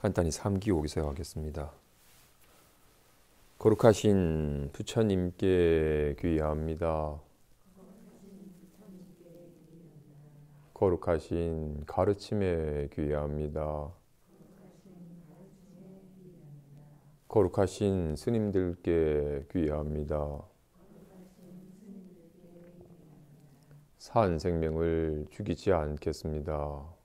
간단히 삼기옥 시작하겠습니다. 거룩하신 부처님께 귀의합니다. 거룩하신 가르침에 귀의합니다. 거룩하신 스님들께 귀의합니다. 산 생명을 죽이지 않겠습니다.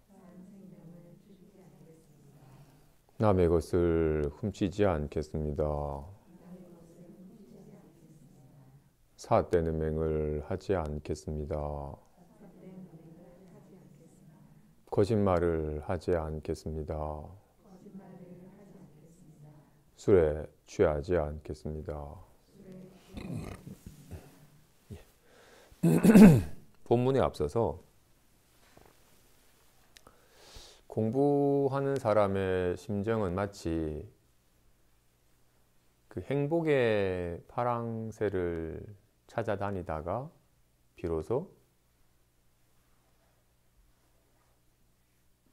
남의 것을 훔치지 않겠습니다. 사떼는 맹을 하지 않겠습니다. 거짓말을 하지 않겠습니다. 술에 취하지 않겠습니다. 본문에 앞서서 공부하는 사람의 심정은 마치 그 행복의 파랑새를 찾아다니다가 비로소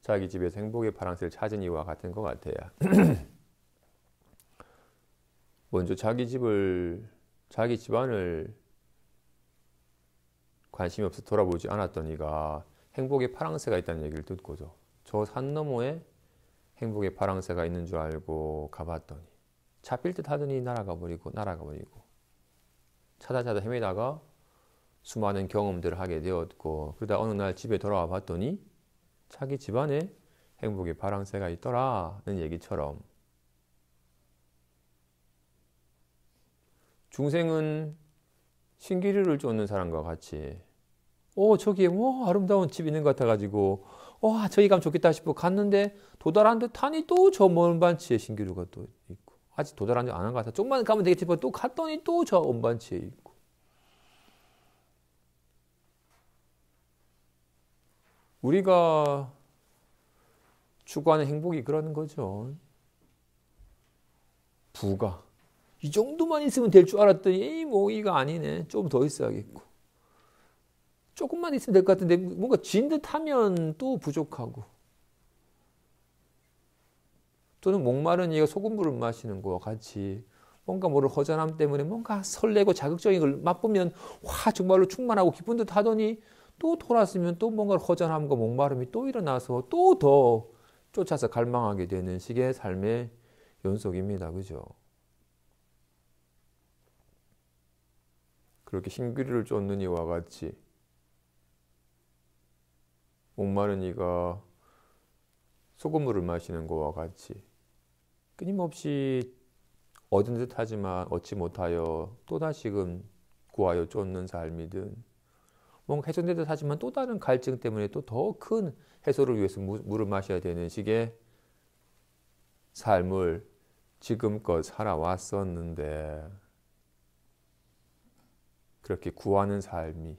자기 집에서 행복의 파랑새를 찾은 이와 같은 것 같아요. 먼저 자기 집안을 관심이 없어 돌아보지 않았던 이가 행복의 파랑새가 있다는 얘기를 듣고서 저 산 너머에 행복의 파랑새가 있는 줄 알고 가봤더니 잡힐 듯 하더니 날아가 버리고 찾아 헤매다가 수많은 경험들을 하게 되었고, 그러다 어느 날 집에 돌아와 봤더니 자기 집안에 행복의 파랑새가 있더라는 얘기처럼 중생은 신기루를 쫓는 사람과 같이 저기에 아름다운 집 있는 것 같아가지고 저기 가면 좋겠다 싶고 갔는데 도달한 듯 하니 또 저 먼 반치에 신기루가 또 있고, 아직 도달한 지 안 한 것 같아 좀만 가면 되겠지 싶어 또 갔더니 또 저 먼 반치에 있고. 우리가 추구하는 행복이 그러는 거죠. 부가 이 정도만 있으면 될 줄 알았더니 이거 아니네, 좀 더 있어야겠고, 조금만 있으면 될 것 같은데 뭔가 진 듯 하면 또 부족하고, 또는 목마른 이가 소금물을 마시는 것과 같이 뭔가 모를 허전함 때문에 뭔가 설레고 자극적인 걸 맛보면 정말로 충만하고 기쁜 듯 하더니 또 돌았으면 또 뭔가 허전함과 목마름이 또 일어나서 또 더 쫓아서 갈망하게 되는 식의 삶의 연속입니다. 그죠? 그렇게 신기루를 쫓는 이와 같이 목마른 이가 소금물을 마시는 것과 같이 끊임없이 얻은 듯 하지만 얻지 못하여 또다시금 구하여 쫓는 삶이든, 뭔가 해소된 듯 하지만 또 다른 갈증 때문에 또 더 큰 해소를 위해서 물을 마셔야 되는 식의 삶을 지금껏 살아왔었는데, 그렇게 구하는 삶이,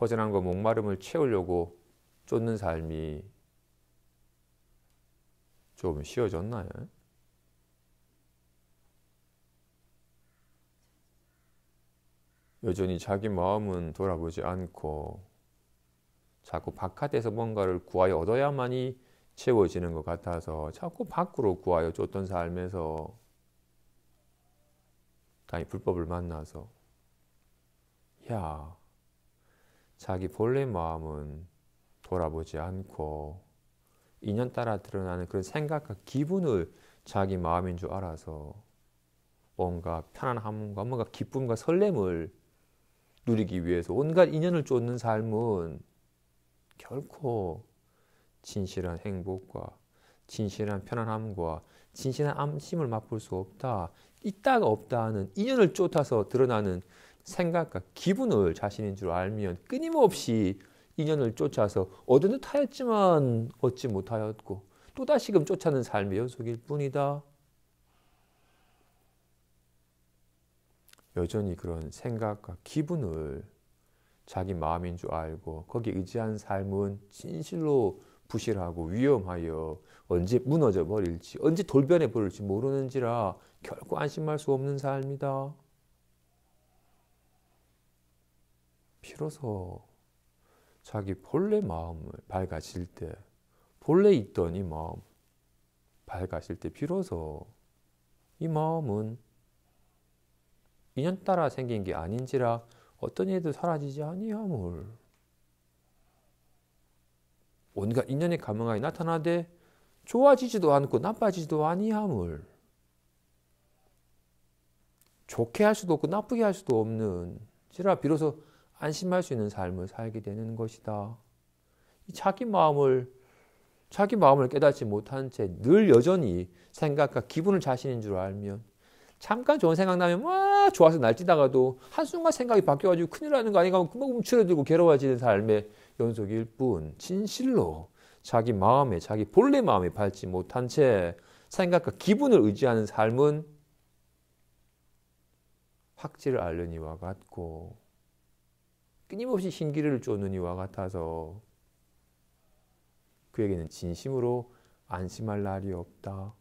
허전함과 목마름을 채우려고 쫓는 삶이 좀 쉬워졌나요? 여전히 자기 마음은 돌아보지 않고 자꾸 바깥에서 뭔가를 구하여 얻어야만이 채워지는 것 같아서 자꾸 밖으로 구하여 쫓던 삶에서 다시 불법을 만나서 자기 본래 마음은 돌아보지 않고 인연 따라 드러나는 그런 생각과 기분을 자기 마음인 줄 알아서 뭔가 편안함과 뭔가 기쁨과 설렘을 누리기 위해서 온갖 인연을 쫓는 삶은 결코 진실한 행복과 진실한 편안함과 진실한 안심을 맛볼 수 없다. 있다가 없다 하는 인연을 쫓아서 드러나는 생각과 기분을 자신인 줄 알면 끊임없이 인연을 쫓아서 얻은 듯 하였지만 얻지 못하였고 또다시금 쫓아는 삶의 연속일 뿐이다. 여전히 그런 생각과 기분을 자기 마음인 줄 알고 거기에 의지한 삶은 진실로 부실하고 위험하여 언제 무너져 버릴지, 언제 돌변해 버릴지 모르는지라 결코 안심할 수 없는 삶이다. 비로소 자기 본래 마음을 밝아질 때 본래 있던 이 마음, 밝아질 때 비로소 이 마음은 인연 따라 생긴 게 아닌지라 어떤 일도 사라지지 아니하물. 온갖 인연의 감흥하에 나타나되 좋아지지도 않고 나빠지지도 아니하물. 좋게 할 수도 없고 나쁘게 할 수도 없는 지라 비로소 안심할 수 있는 삶을 살게 되는 것이다. 자기 마음을 깨닫지 못한 채 늘 여전히 생각과 기분을 자신인 줄 알면 잠깐 좋은 생각 나면 와 좋아서 날뛰다가도 한순간 생각이 바뀌어가지고 큰일 나는 거 아닌가 하고 금방 움츠러들고 괴로워지는 삶의 연속일 뿐 진실로 자기 마음에 자기 본래 마음에 밟지 못한 채 생각과 기분을 의지하는 삶은 확지를 앓는 이와 같고 끊임없이 흰기를 쫓는 이와 같아서 그에게는 진심으로 안심할 날이 없다.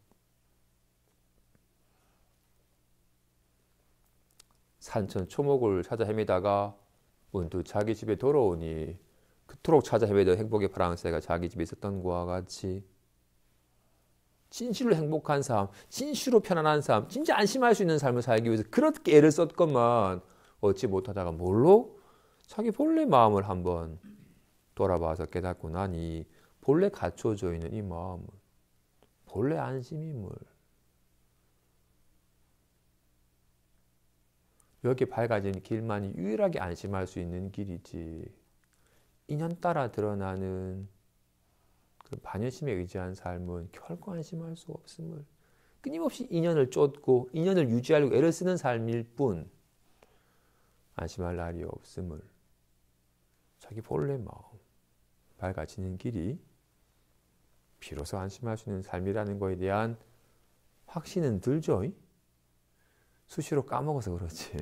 산천 초목을 찾아 헤매다가 문득 자기 집에 돌아오니 그토록 찾아 헤매던 행복의 파랑새가 자기 집에 있었던 것과 같이 진실로 행복한 삶, 진실로 편안한 삶, 진짜 안심할 수 있는 삶을 살기 위해서 그렇게 애를 썼건만 얻지 못하다가 뭘로? 자기 본래 마음을 한번 돌아봐서 깨닫고 나니 본래 갖춰져 있는 이 마음은 본래 안심임을. 여기에 밝아진 길만이 유일하게 안심할 수 있는 길이지. 인연 따라 드러나는 그 반여심에 의지한 삶은 결코 안심할 수 없음을. 끊임없이 인연을 쫓고 인연을 유지하려고 애를 쓰는 삶일 뿐 안심할 날이 없음을. 자기 본래 마음 밝아지는 길이 비로소 안심할 수 있는 삶이라는 것에 대한 확신은 들죠. 수시로 까먹어서 그렇지.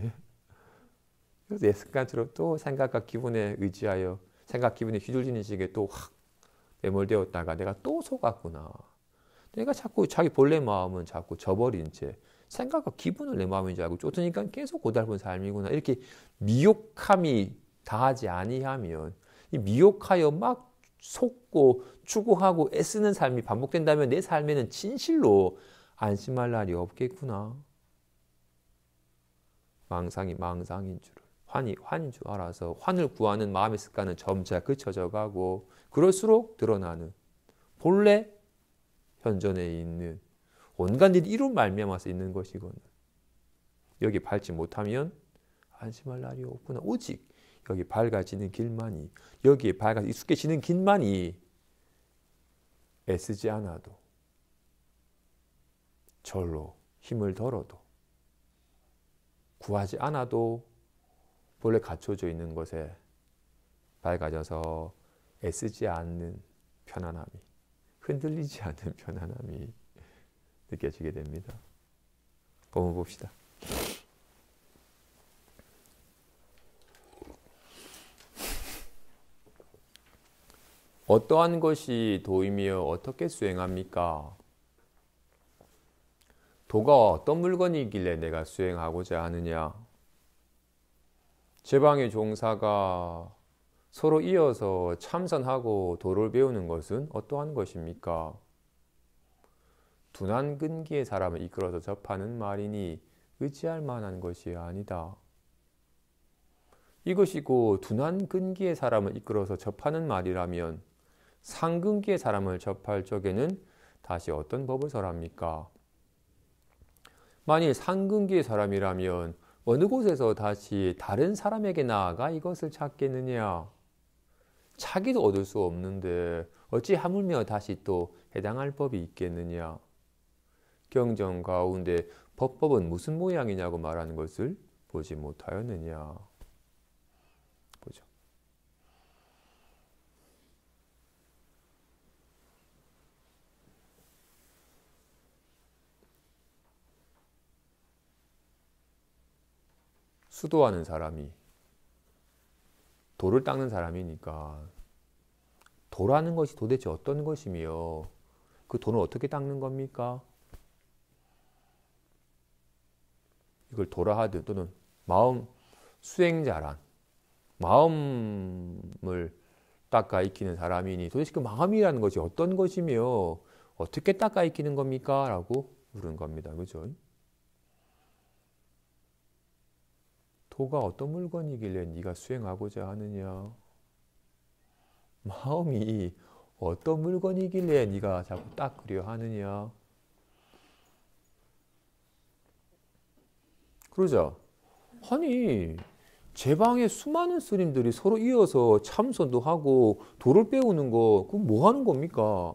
그래서 내 습관처럼 또 생각과 기분에 의지하여 생각 기분에 휘둘리는 식에 또 확 매몰되었다가 내가 또 속았구나. 내가 자꾸 자기 본래 마음은 자꾸 저버린 채 생각과 기분을 내 마음인 줄 알고 쫓으니까 계속 고달픈 삶이구나. 이렇게 미혹함이 다하지 아니하면 이 미혹하여 막 속고 추구하고 애쓰는 삶이 반복된다면 내 삶에는 진실로 안심할 날이 없겠구나. 망상이 망상인 줄을, 환이 환인 줄 알아서 환을 구하는 마음의 습관은 점차 그쳐져 가고 그럴수록 드러나는 본래 현존에 있는 온갖 일이 이로 말미암아서 있는 것이거든. 여기 밟지 못하면 안심할 날이 없구나. 오직 여기 밝아지는 길만이, 여기에 밝아 익숙해지는 길만이 애쓰지 않아도 절로 힘을 덜어도 구하지 않아도 본래 갖춰져 있는 것에 밝아져서 애쓰지 않는 편안함이, 흔들리지 않는 편안함이 느껴지게 됩니다. 한번 봅시다. 어떠한 것이 도이며 어떻게 수행합니까? 도가 어떤 물건이길래 내가 수행하고자 하느냐? 제방의 종사가 서로 이어서 참선하고 도를 배우는 것은 어떠한 것입니까? 둔한 근기의 사람을 이끌어서 접하는 말이니 의지할 만한 것이 아니다. 이것이고 둔한 근기의 사람을 이끌어서 접하는 말이라면 상근기의 사람을 접할 적에는 다시 어떤 법을 설합니까? 만일 상근기의 사람이라면 어느 곳에서 다시 다른 사람에게 나아가 이것을 찾겠느냐? 자기도 얻을 수 없는데 어찌 하물며 다시 또 해당할 법이 있겠느냐? 경전 가운데 법법은 무슨 모양이냐고 말하는 것을 보지 못하였느냐? 보죠. 수도하는 사람이 돌을 닦는 사람이니까 도라는 것이 도대체 어떤 것이며 그 돌을 어떻게 닦는 겁니까? 이걸 도라 하든 또는 마음 수행자란 마음을 닦아 익히는 사람이니 도대체 그 마음이라는 것이 어떤 것이며 어떻게 닦아 익히는 겁니까? 라고 물은 겁니다. 그죠? 도가 어떤 물건이길래 네가 수행하고자 하느냐? 마음이 어떤 물건이길래 네가 자꾸 닦으려 하느냐? 그러자 아니 제 방에 수많은 스님들이 서로 이어서 참선도 하고 도를 배우는 거 그거 뭐 하는 겁니까?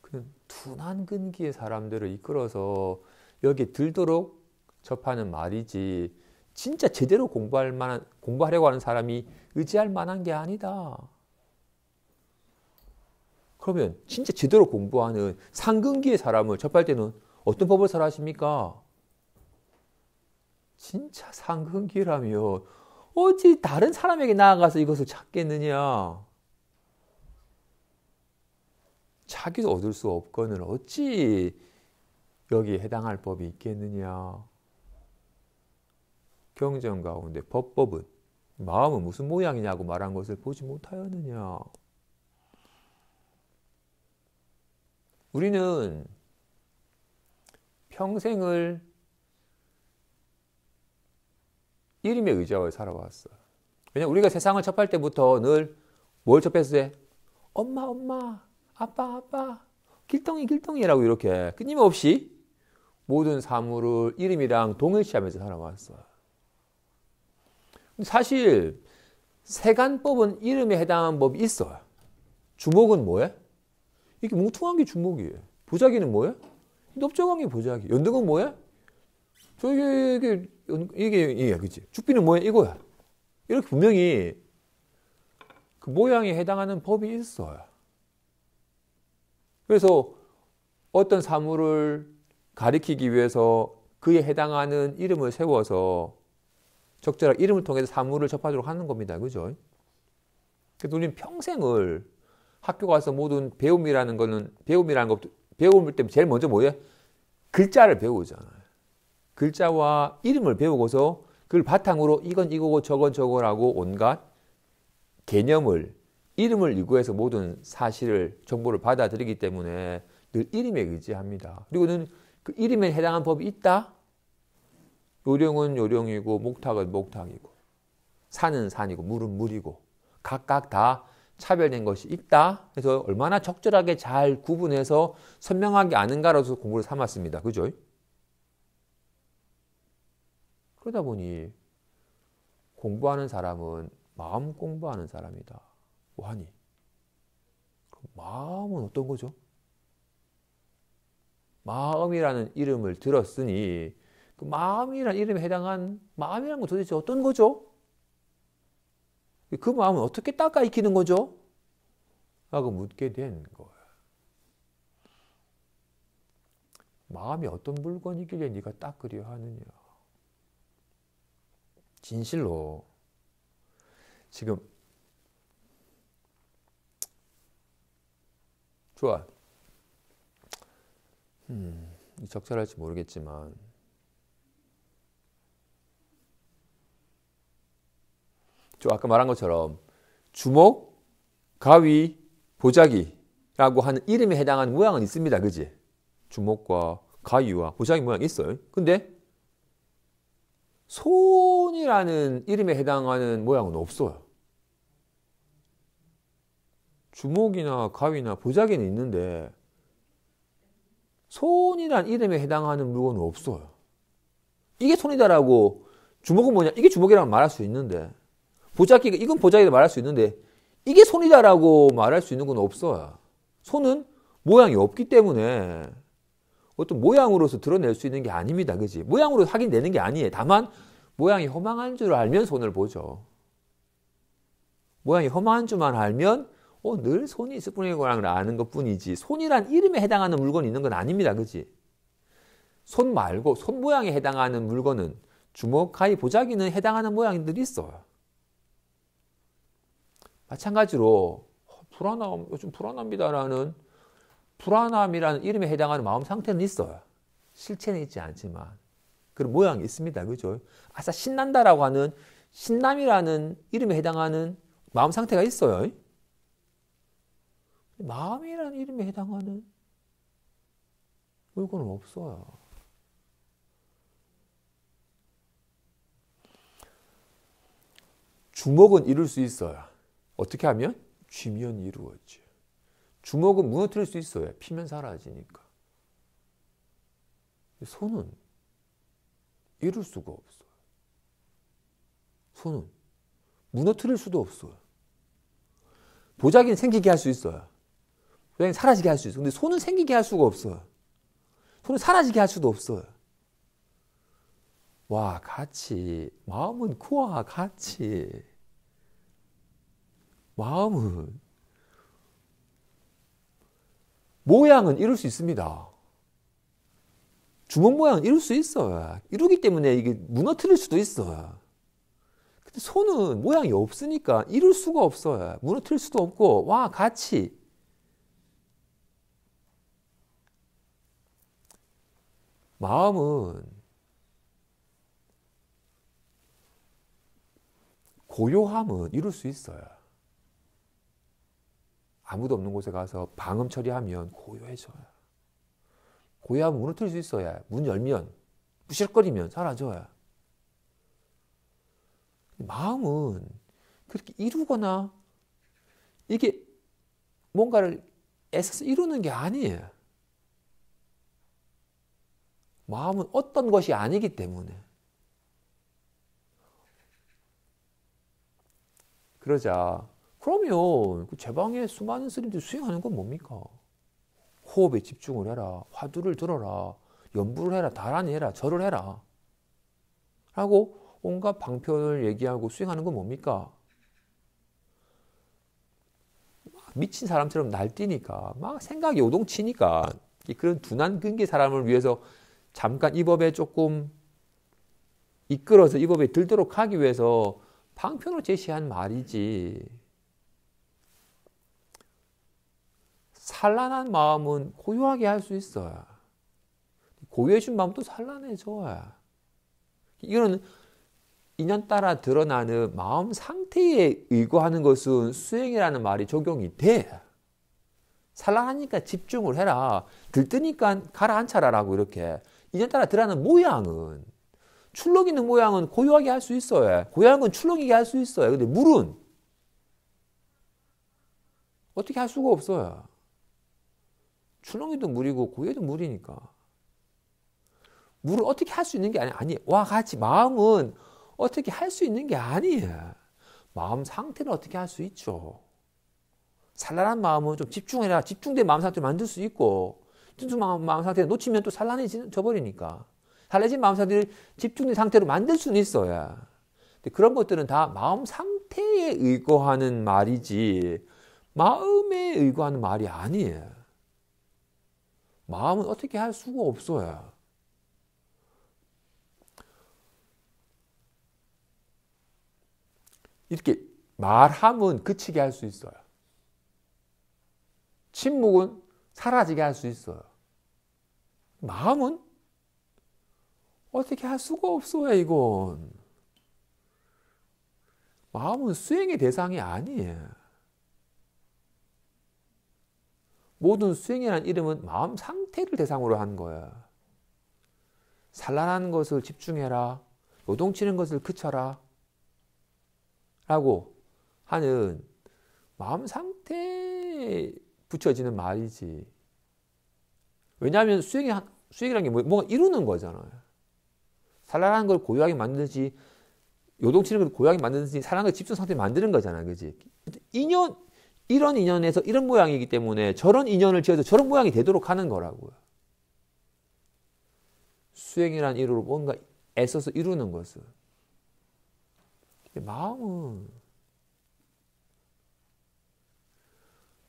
그냥 둔한 근기의 사람들을 이끌어서 여기 들도록 접하는 말이지 진짜 제대로 공부하려고 하는 사람이 의지할 만한 게 아니다. 그러면 진짜 제대로 공부하는 상근기의 사람을 접할 때는 어떤 법을 설하십니까? 진짜 상근기라면 어찌 다른 사람에게 나아가서 이것을 찾겠느냐? 자기도 얻을 수 없거늘 어찌 여기에 해당할 법이 있겠느냐? 경전 가운데 법법은 마음은 무슨 모양이냐고 말한 것을 보지 못하였느냐? 우리는 평생을 이름에 의지하고 살아왔어. 왜냐면 우리가 세상을 접할 때부터 늘 뭘 접했어요? 엄마, 엄마, 아빠, 아빠, 길동이, 길동이라고 이렇게 끊임없이 모든 사물을 이름이랑 동일시하면서 살아왔어. 사실 세간법은 이름에 해당하는 법이 있어요. 주목은 뭐예요? 이게 뭉퉁한 게 주목이에요. 보자기는 뭐예요? 넓적한 게 보자기. 연등은 뭐예요? 이게 그치? 죽비는 뭐야? 이거야. 이렇게 분명히 그 모양에 해당하는 법이 있어요. 그래서 어떤 사물을 가리키기 위해서 그에 해당하는 이름을 세워서 적절한 이름을 통해서 사물을 접하도록 하는 겁니다. 그죠? 그래서 우리는 평생을 학교 가서 모든 배움이라는 것도 배움을 때 제일 먼저 뭐예요? 글자를 배우잖아요. 글자와 이름을 배우고서 그걸 바탕으로 이건 이거고 저건 저거라고 온갖 개념을 이름을 이구해서 모든 사실을 정보를 받아들이기 때문에 늘 이름에 의지합니다. 그리고는 그 이름에 해당한 법이 있다. 요령은 요령이고 목탁은 목탁이고 산은 산이고 물은 물이고 각각 다 차별된 것이 있다. 그래서 얼마나 적절하게 잘 구분해서 선명하게 아는가로서 공부를 삼았습니다. 그죠? 그러다 보니 공부하는 사람은 마음 공부하는 사람이다. 뭐하니? 마음은 어떤 거죠? 마음이라는 이름을 들었으니 그 마음이라는 이름에 해당한 마음이라는 건 도대체 어떤 거죠? 그 마음은 어떻게 닦아 익히는 거죠? 라고 묻게 된 거예요. 마음이 어떤 물건이길래 네가 닦으려 하느냐? 진실로 지금 좋아. 적절할지 모르겠지만 저 아까 말한 것처럼 주먹, 가위, 보자기라고 하는 이름에 해당하는 모양은 있습니다. 그지? 주먹과 가위와 보자기 모양이 있어요. 근데 손이라는 이름에 해당하는 모양은 없어요. 주먹이나 가위나 보자기는 있는데 손이라는 이름에 해당하는 물건은 없어요. 이게 손이다라고 주먹은 뭐냐? 이게 주먹이라고 말할 수 있는데 보자기가 이건 보자기라고 말할 수 있는데 이게 손이다라고 말할 수 있는 건 없어요. 손은 모양이 없기 때문에 어떤 모양으로서 드러낼 수 있는 게 아닙니다. 그지? 모양으로 하긴 내는 게 아니에요. 다만 모양이 허망한 줄 알면 손을 보죠. 모양이 허망한 줄만 알면 늘 손이 있을 뿐인 거랑 아는 것 뿐이지 손이란 이름에 해당하는 물건이 있는 건 아닙니다. 그지? 손 말고 손 모양에 해당하는 물건은 주먹, 가위, 보자기는 해당하는 모양들이 있어요. 마찬가지로 요즘 불안합니다라는 불안함이라는 이름에 해당하는 마음 상태는 있어요. 실체는 있지 않지만 그런 모양이 있습니다. 그죠? 아싸 신난다라고 하는 신남이라는 이름에 해당하는 마음 상태가 있어요. 마음이라는 이름에 해당하는 물건은 없어요. 주먹은 이룰 수 있어요. 어떻게 하면? 쥐면 이루어져. 주먹은 무너뜨릴 수 있어요. 피면 사라지니까. 손은 이룰 수가 없어요. 손은 무너뜨릴 수도 없어요. 보자기는 생기게 할 수 있어요. 보자기는 사라지게 할 수 있어요. 근데 손은 생기게 할 수가 없어요. 손은 사라지게 할 수도 없어요. 와, 같이 마음은 그와 같이 마음은 모양은 이룰 수 있습니다. 주먹 모양은 이룰 수 있어요. 이루기 때문에 이게 무너뜨릴 수도 있어요. 근데 손은 모양이 없으니까 이룰 수가 없어요. 무너뜨릴 수도 없고, 와, 같이 마음은 고요함은 이룰 수 있어요. 아무도 없는 곳에 가서 방음 처리하면 고요해져요. 고요함은 무너뜨릴 수 있어야. 문 열면, 부실거리면 사라져요. 마음은 그렇게 이루거나 이게 뭔가를 애써서 이루는 게 아니에요. 마음은 어떤 것이 아니기 때문에. 그러자 그러면 제 방에 수많은 스님들이 수행하는 건 뭡니까? 호흡에 집중을 해라. 화두를 들어라. 연부를 해라. 다란히 해라. 절을 해라. 하고 온갖 방편을 얘기하고 수행하는 건 뭡니까? 미친 사람처럼 날뛰니까 막 생각이 요동치니까 그런 둔한 근기 사람을 위해서 잠깐 이 법에 조금 이끌어서 이 법에 들도록 하기 위해서 방편을 제시한 말이지. 산란한 마음은 고요하게 할 수 있어요. 고요해진 마음도 산란해져요. 이거는 인연 따라 드러나는 마음 상태에 의거하는 것은 수행이라는 말이 적용이 돼. 산란하니까 집중을 해라. 들뜨니까 가라앉혀라라고 이렇게. 인연 따라 드러나는 모양은, 출렁 있는 모양은 고요하게 할 수 있어요. 고요한 건 출렁이게 할 수 있어요. 근데 물은 어떻게 할 수가 없어요. 출렁이도 물이고 고요도 물이니까. 물을 어떻게 할 수 있는 게 아니. 와 같이 마음은 어떻게 할 수 있는 게 아니에요. 마음 상태는 어떻게 할 수 있죠. 산란한 마음은 좀 집중해라. 집중된 마음 상태를 만들 수 있고, 집중 마음 상태를 놓치면 또 산란해져 버리니까. 산란해진 마음 상태를 집중된 상태로 만들 수는 있어요. 근데 그런 것들은 다 마음 상태에 의거하는 말이지, 마음에 의거하는 말이 아니에요. 마음은 어떻게 할 수가 없어요. 이렇게 말함은 그치게 할 수 있어요. 침묵은 사라지게 할 수 있어요. 마음은 어떻게 할 수가 없어요, 이건. 마음은 수행의 대상이 아니에요. 모든 수행이라는 이름은 마음 상태를 대상으로 한 거예요. 산란한 것을 집중해라. 요동치는 것을 그쳐라. 라고 하는 마음 상태에 붙여지는 말이지. 왜냐하면 수행이라는 게 뭔가 이루는 거잖아요. 산란한 걸 고요하게 만들지, 요동치는 걸 고요하게 만들지, 산란한 걸 집중 상태에 만드는 거잖아요. 그지? 이런 인연에서 이런 모양이기 때문에 저런 인연을 지어서 저런 모양이 되도록 하는 거라고요. 수행이라는 이름으로 뭔가 애써서 이루는 것을. 마음은,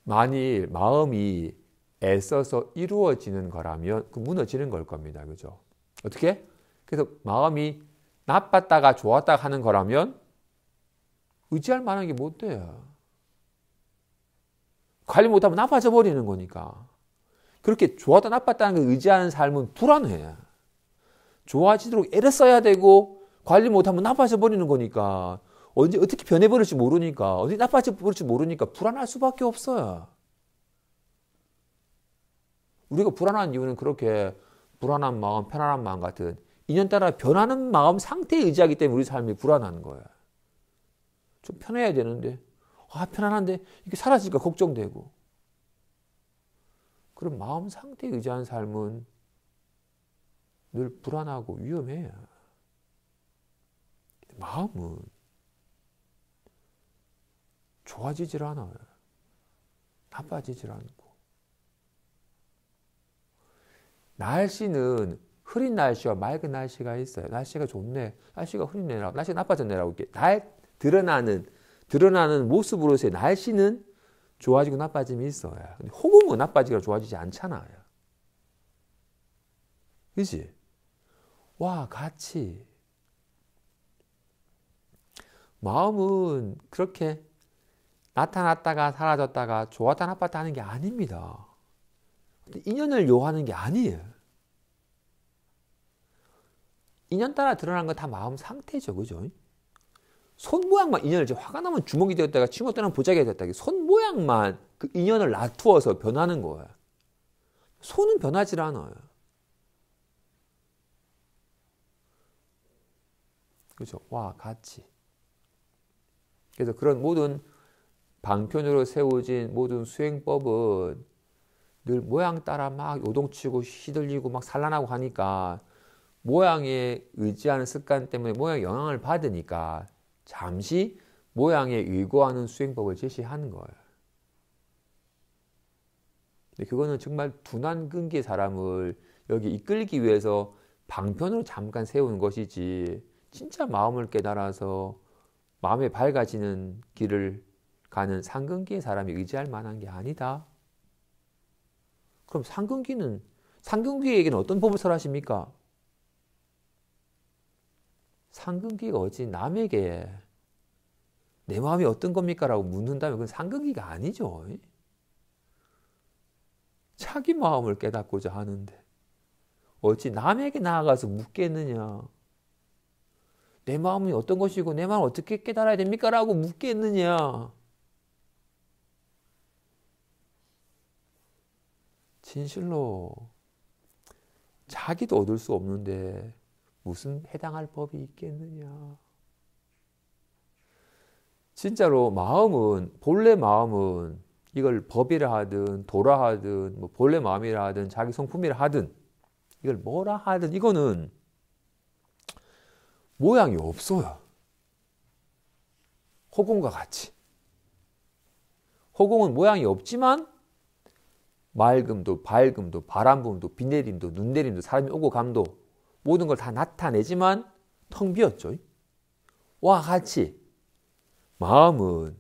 만일 마음이 애써서 이루어지는 거라면 그 무너지는 걸 겁니다. 그죠? 어떻게? 그래서 마음이 나빴다가 좋았다가 하는 거라면 의지할 만한 게 못 돼요. 관리 못하면 나빠져 버리는 거니까. 그렇게 좋았다 나빴다는 걸 의지하는 삶은 불안해. 좋아지도록 애를 써야 되고 관리 못하면 나빠져 버리는 거니까, 언제 어떻게 변해버릴지 모르니까, 어디 나빠져 버릴지 모르니까 불안할 수밖에 없어요. 우리가 불안한 이유는 그렇게 불안한 마음, 편안한 마음 같은 인연따라 변하는 마음 상태에 의지하기 때문에 우리 삶이 불안한 거야. 좀 편해야 되는데 편안한데 이게 사라질까 걱정되고. 그런 마음 상태에 의지한 삶은 늘 불안하고 위험해요. 마음은 좋아지질 않아요. 나빠지질 않고. 날씨는 흐린 날씨와 맑은 날씨가 있어요. 날씨가 좋네. 날씨가 흐리네라고. 날씨가 나빠졌네라고. 이렇게 드러나는 모습으로서의 날씨는 좋아지고 나빠짐이 있어요. 근데 호금은 나빠지거나 좋아지지 않잖아요. 그치? 같이. 마음은 그렇게 나타났다가 사라졌다가 좋았다 나빴다 하는 게 아닙니다. 인연을 요하는 게 아니에요. 인연 따라 드러나는 건 다 마음 상태죠. 그죠? 손 모양만 인연을 화가 나면 주먹이 되었다가 친구가 떠나면 보자기가 되었다가 손 모양만 그 인연을 놔두어서 변하는 거예요. 손은 변하지 않아요. 그렇죠? 같이. 그래서 그런 모든 방편으로 세워진 모든 수행법은 늘 모양 따라 막 요동치고 휘둘리고 막 산란하고 하니까 모양에 의지하는 습관 때문에 모양에 영향을 받으니까 잠시 모양에 의거하는 수행법을 제시하는 거예요. 근데 그거는 정말 둔한 근기의 사람을 여기 이끌기 위해서 방편으로 잠깐 세우는 것이지 진짜 마음을 깨달아서 마음이 밝아지는 길을 가는 상근기의 사람이 의지할 만한 게 아니다. 그럼 상근기에게는 어떤 법을 설하십니까? 상근기가 어찌 남에게 내 마음이 어떤 겁니까? 라고 묻는다면 그건 상근기가 아니죠. 자기 마음을 깨닫고자 하는데 어찌 남에게 나아가서 묻겠느냐? 내 마음이 어떤 것이고 내 마음을 어떻게 깨달아야 됩니까? 라고 묻겠느냐? 진실로 자기도 얻을 수 없는데 무슨 해당할 법이 있겠느냐? 진짜로 본래 마음은 이걸 법이라 하든 도라 하든 본래 마음이라 하든 자기 성품이라 하든 이걸 뭐라 하든 이거는 모양이 없어요. 허공과 같이. 허공은 모양이 없지만 맑음도 밝음도 바람붐도 비 내림도 눈 내림도 사람이 오고 감도 모든 걸 다 나타내지만 텅 비었죠. 같이 마음은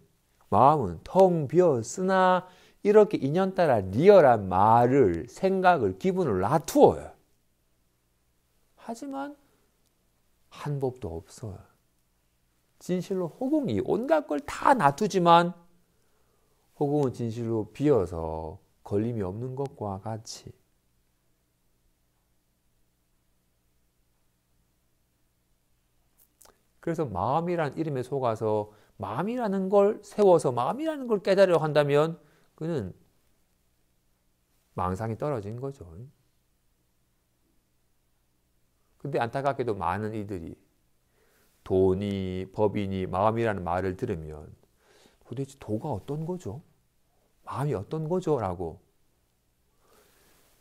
텅 비었으나 이렇게 인연 따라 리얼한 말을 생각을 기분을 놔두어요. 하지만 한 법도 없어요. 진실로 허공이 온갖 걸 다 놔두지만 허공은 진실로 비어서 걸림이 없는 것과 같이. 그래서 마음이란 이름에 속아서 마음이라는 걸 세워서 마음이라는 걸 깨달으려 한다면 그는 망상이 떨어진 거죠. 근데 안타깝게도 많은 이들이 도니 법이니 마음이라는 말을 들으면 도대체 도가 어떤 거죠? 마음이 어떤 거죠? 라고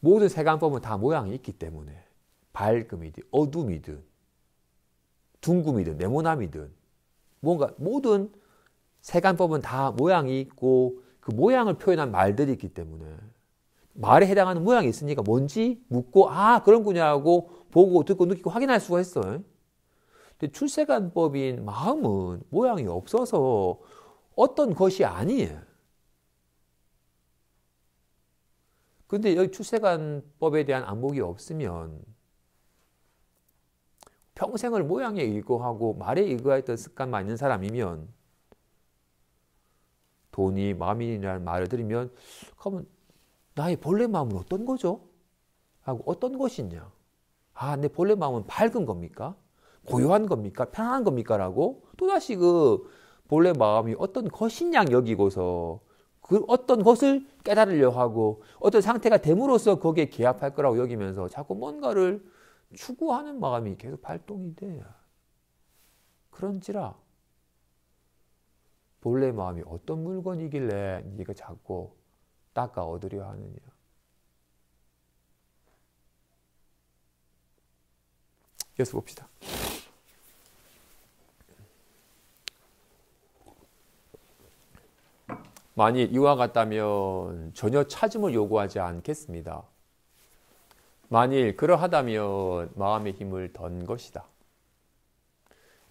모든 세간법은 다 모양이 있기 때문에 밝음이든 어둠이든 둥금이든 네모남이든 뭔가 모든 세간법은 다 모양이 있고 그 모양을 표현한 말들이 있기 때문에 말에 해당하는 모양이 있으니까 뭔지 묻고 그런구나 하고 보고 듣고 느끼고 확인할 수가 있어요. 근데 출세간법인 마음은 모양이 없어서 어떤 것이 아니에요. 근데 여기 출세간법에 대한 안목이 없으면 평생을 모양에 의거하고 말에 의거했던 습관만 있는 사람이면 돈이 마음이라는 말을 들으면 그러면 나의 본래 마음은 어떤 거죠? 하고 어떤 것이냐? 내 본래 마음은 밝은 겁니까? 고요한 겁니까? 편안한 겁니까? 라고 또다시 그 본래 마음이 어떤 것이냐 여기고서 그 어떤 것을 깨달으려고 하고 어떤 상태가 됨으로써 거기에 개합할 거라고 여기면서 자꾸 뭔가를 추구하는 마음이 계속 발동이 돼. 그런지라 본래 마음이 어떤 물건이길래 네가 자꾸 닦아 얻으려 하느냐. 이어서 봅시다. 만일 이와 같다면 전혀 찾음을 요구하지 않겠습니다. 만일 그러하다면 마음의 힘을 던 것이다.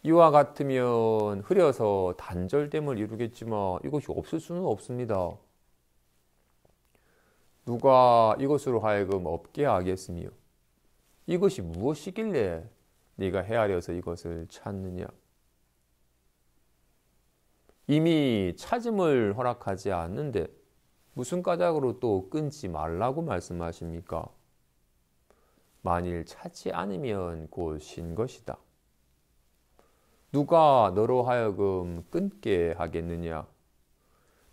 이와 같으면 흐려서 단절됨을 이루겠지만 이것이 없을 수는 없습니다. 누가 이것으로 하여금 없게 하겠으며 이것이 무엇이길래 네가 헤아려서 이것을 찾느냐. 이미 찾음을 허락하지 않는데 무슨 까닭으로 또 끊지 말라고 말씀하십니까? 만일 찾지 않으면 곧 신 것이다. 누가 너로 하여금 끊게 하겠느냐?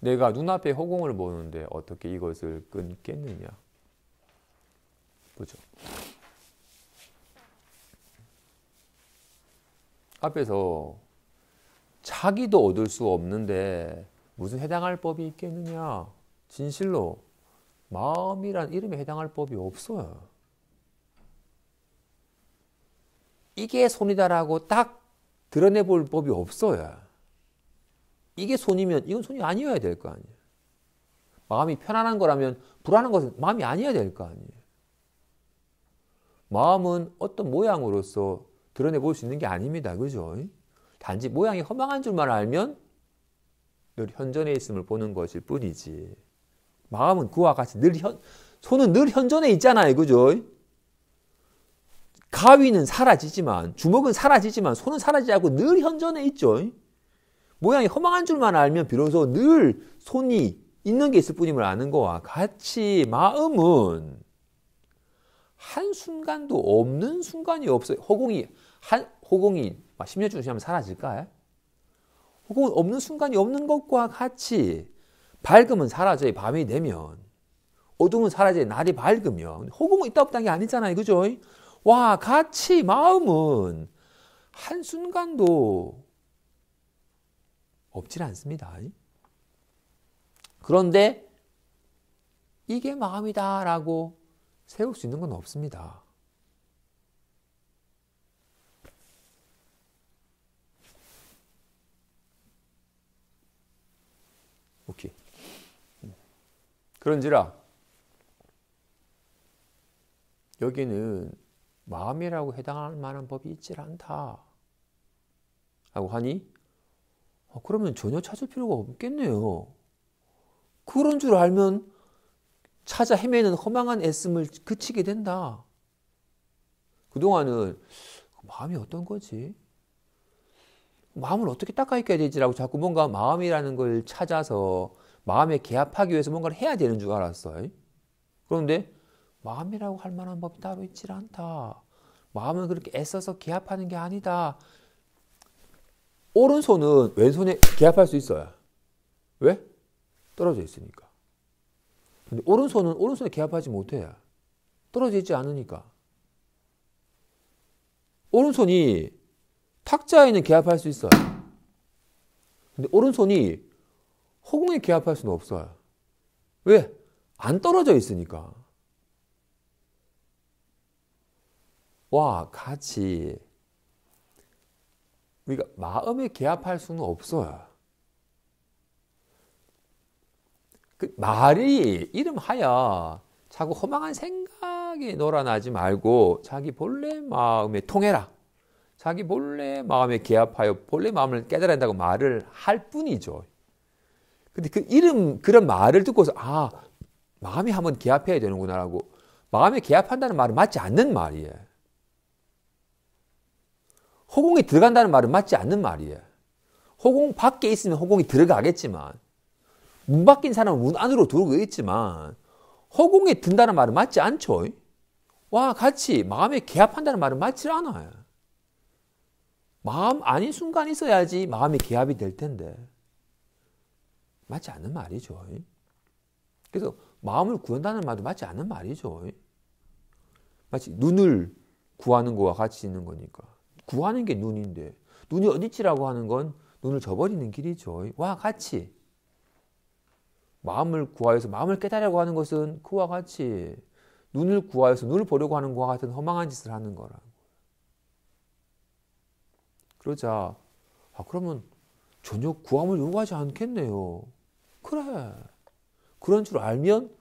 내가 눈앞에 허공을 보는데 어떻게 이것을 끊겠느냐? 보죠. 앞에서 자기도 얻을 수 없는데 무슨 해당할 법이 있겠느냐? 진실로 마음이란 이름에 해당할 법이 없어요. 이게 손이다라고 딱 드러내볼 법이 없어요. 이게 손이면 이건 손이 아니어야 될 거 아니에요. 마음이 편안한 거라면 불안한 것은 마음이 아니어야 될 거 아니에요. 마음은 어떤 모양으로서 드러내볼 수 있는 게 아닙니다. 그죠? 단지 모양이 허망한 줄만 알면 늘 현존에 있음을 보는 것일 뿐이지. 마음은 그와 같이 손은 늘 현존에 있잖아요. 그죠? 가위는 사라지지만, 주먹은 사라지지만 손은 사라지지 않고 늘 현존에 있죠. 모양이 허망한 줄만 알면 비로소 늘 손이 있는 게 있을 뿐임을 아는 거와 같이 마음은 한순간도 없는 순간이 없어요. 허공이 10년 중 지나면 사라질까요? 허공은 없는 순간이 없는 것과 같이 밝음은 사라져요. 밤이 되면. 어둠은 사라져요. 날이 밝으면. 허공은 있다 없다는 게 아니잖아요. 그죠? 와, 같이 마음은 한순간도 없질 않습니다. 그런데 이게 마음이다라고 세울 수 있는 건 없습니다. 오케이. 그런지라 여기는 마음이라고 해당할 만한 법이 있질 않다 라고 하니 그러면 전혀 찾을 필요가 없겠네요. 그런 줄 알면 찾아 헤매는 허망한 애씀을 그치게 된다. 그동안은 마음이 어떤 거지? 마음을 어떻게 닦아야 되지라고 자꾸 뭔가 마음이라는 걸 찾아서 마음에 개합하기 위해서 뭔가를 해야 되는 줄 알았어요. 그런데 마음이라고 할 만한 법이 따로 있질 않다. 마음은 그렇게 애써서 개합하는 게 아니다. 오른손은 왼손에 개합할 수 있어요. 왜? 떨어져 있으니까. 근데 오른손은 오른손에 개합하지 못해요. 떨어져 있지 않으니까. 오른손이 탁자에는 개합할 수 있어요. 근데 오른손이 허공에 개합할 수는 없어요. 왜? 안 떨어져 있으니까. 와, 같이 우리가 마음에 개합할 수는 없어요. 그 말이 이름하여 자꾸 허망한 생각에 놀아나지 말고 자기 본래 마음에 통해라. 자기 본래 마음에 개합하여 본래 마음을 깨달아야 한다고 말을 할 뿐이죠. 근데 그런 말을 듣고서 마음이 한번 개합해야 되는구나라고 마음에 개합한다는 말은 맞지 않는 말이에요. 허공에 들어간다는 말은 맞지 않는 말이에요. 허공 밖에 있으면 허공이 들어가겠지만 문 밖인 사람은 문 안으로 들어오고 있지만 허공에 든다는 말은 맞지 않죠. 와, 같이 마음에 개합한다는 말은 맞지 않아요. 마음 아닌 순간이 있어야지 마음이 개합이 될 텐데 맞지 않는 말이죠. 그래서 마음을 구한다는 말도 맞지 않는 말이죠. 마치 눈을 구하는 거와 같이 있는 거니까. 구하는 게 눈인데 눈이 어디지라고 하는 건 눈을 저버리는 길이죠. 와 같이 마음을 구하여서 마음을 깨달으려고 하는 것은 그와 같이 눈을 구하여서 눈을 보려고 하는 것과 같은 허망한 짓을 하는 거라고. 그러자 그러면 전혀 구함을 요구하지 않겠네요. 그래. 그런 줄 알면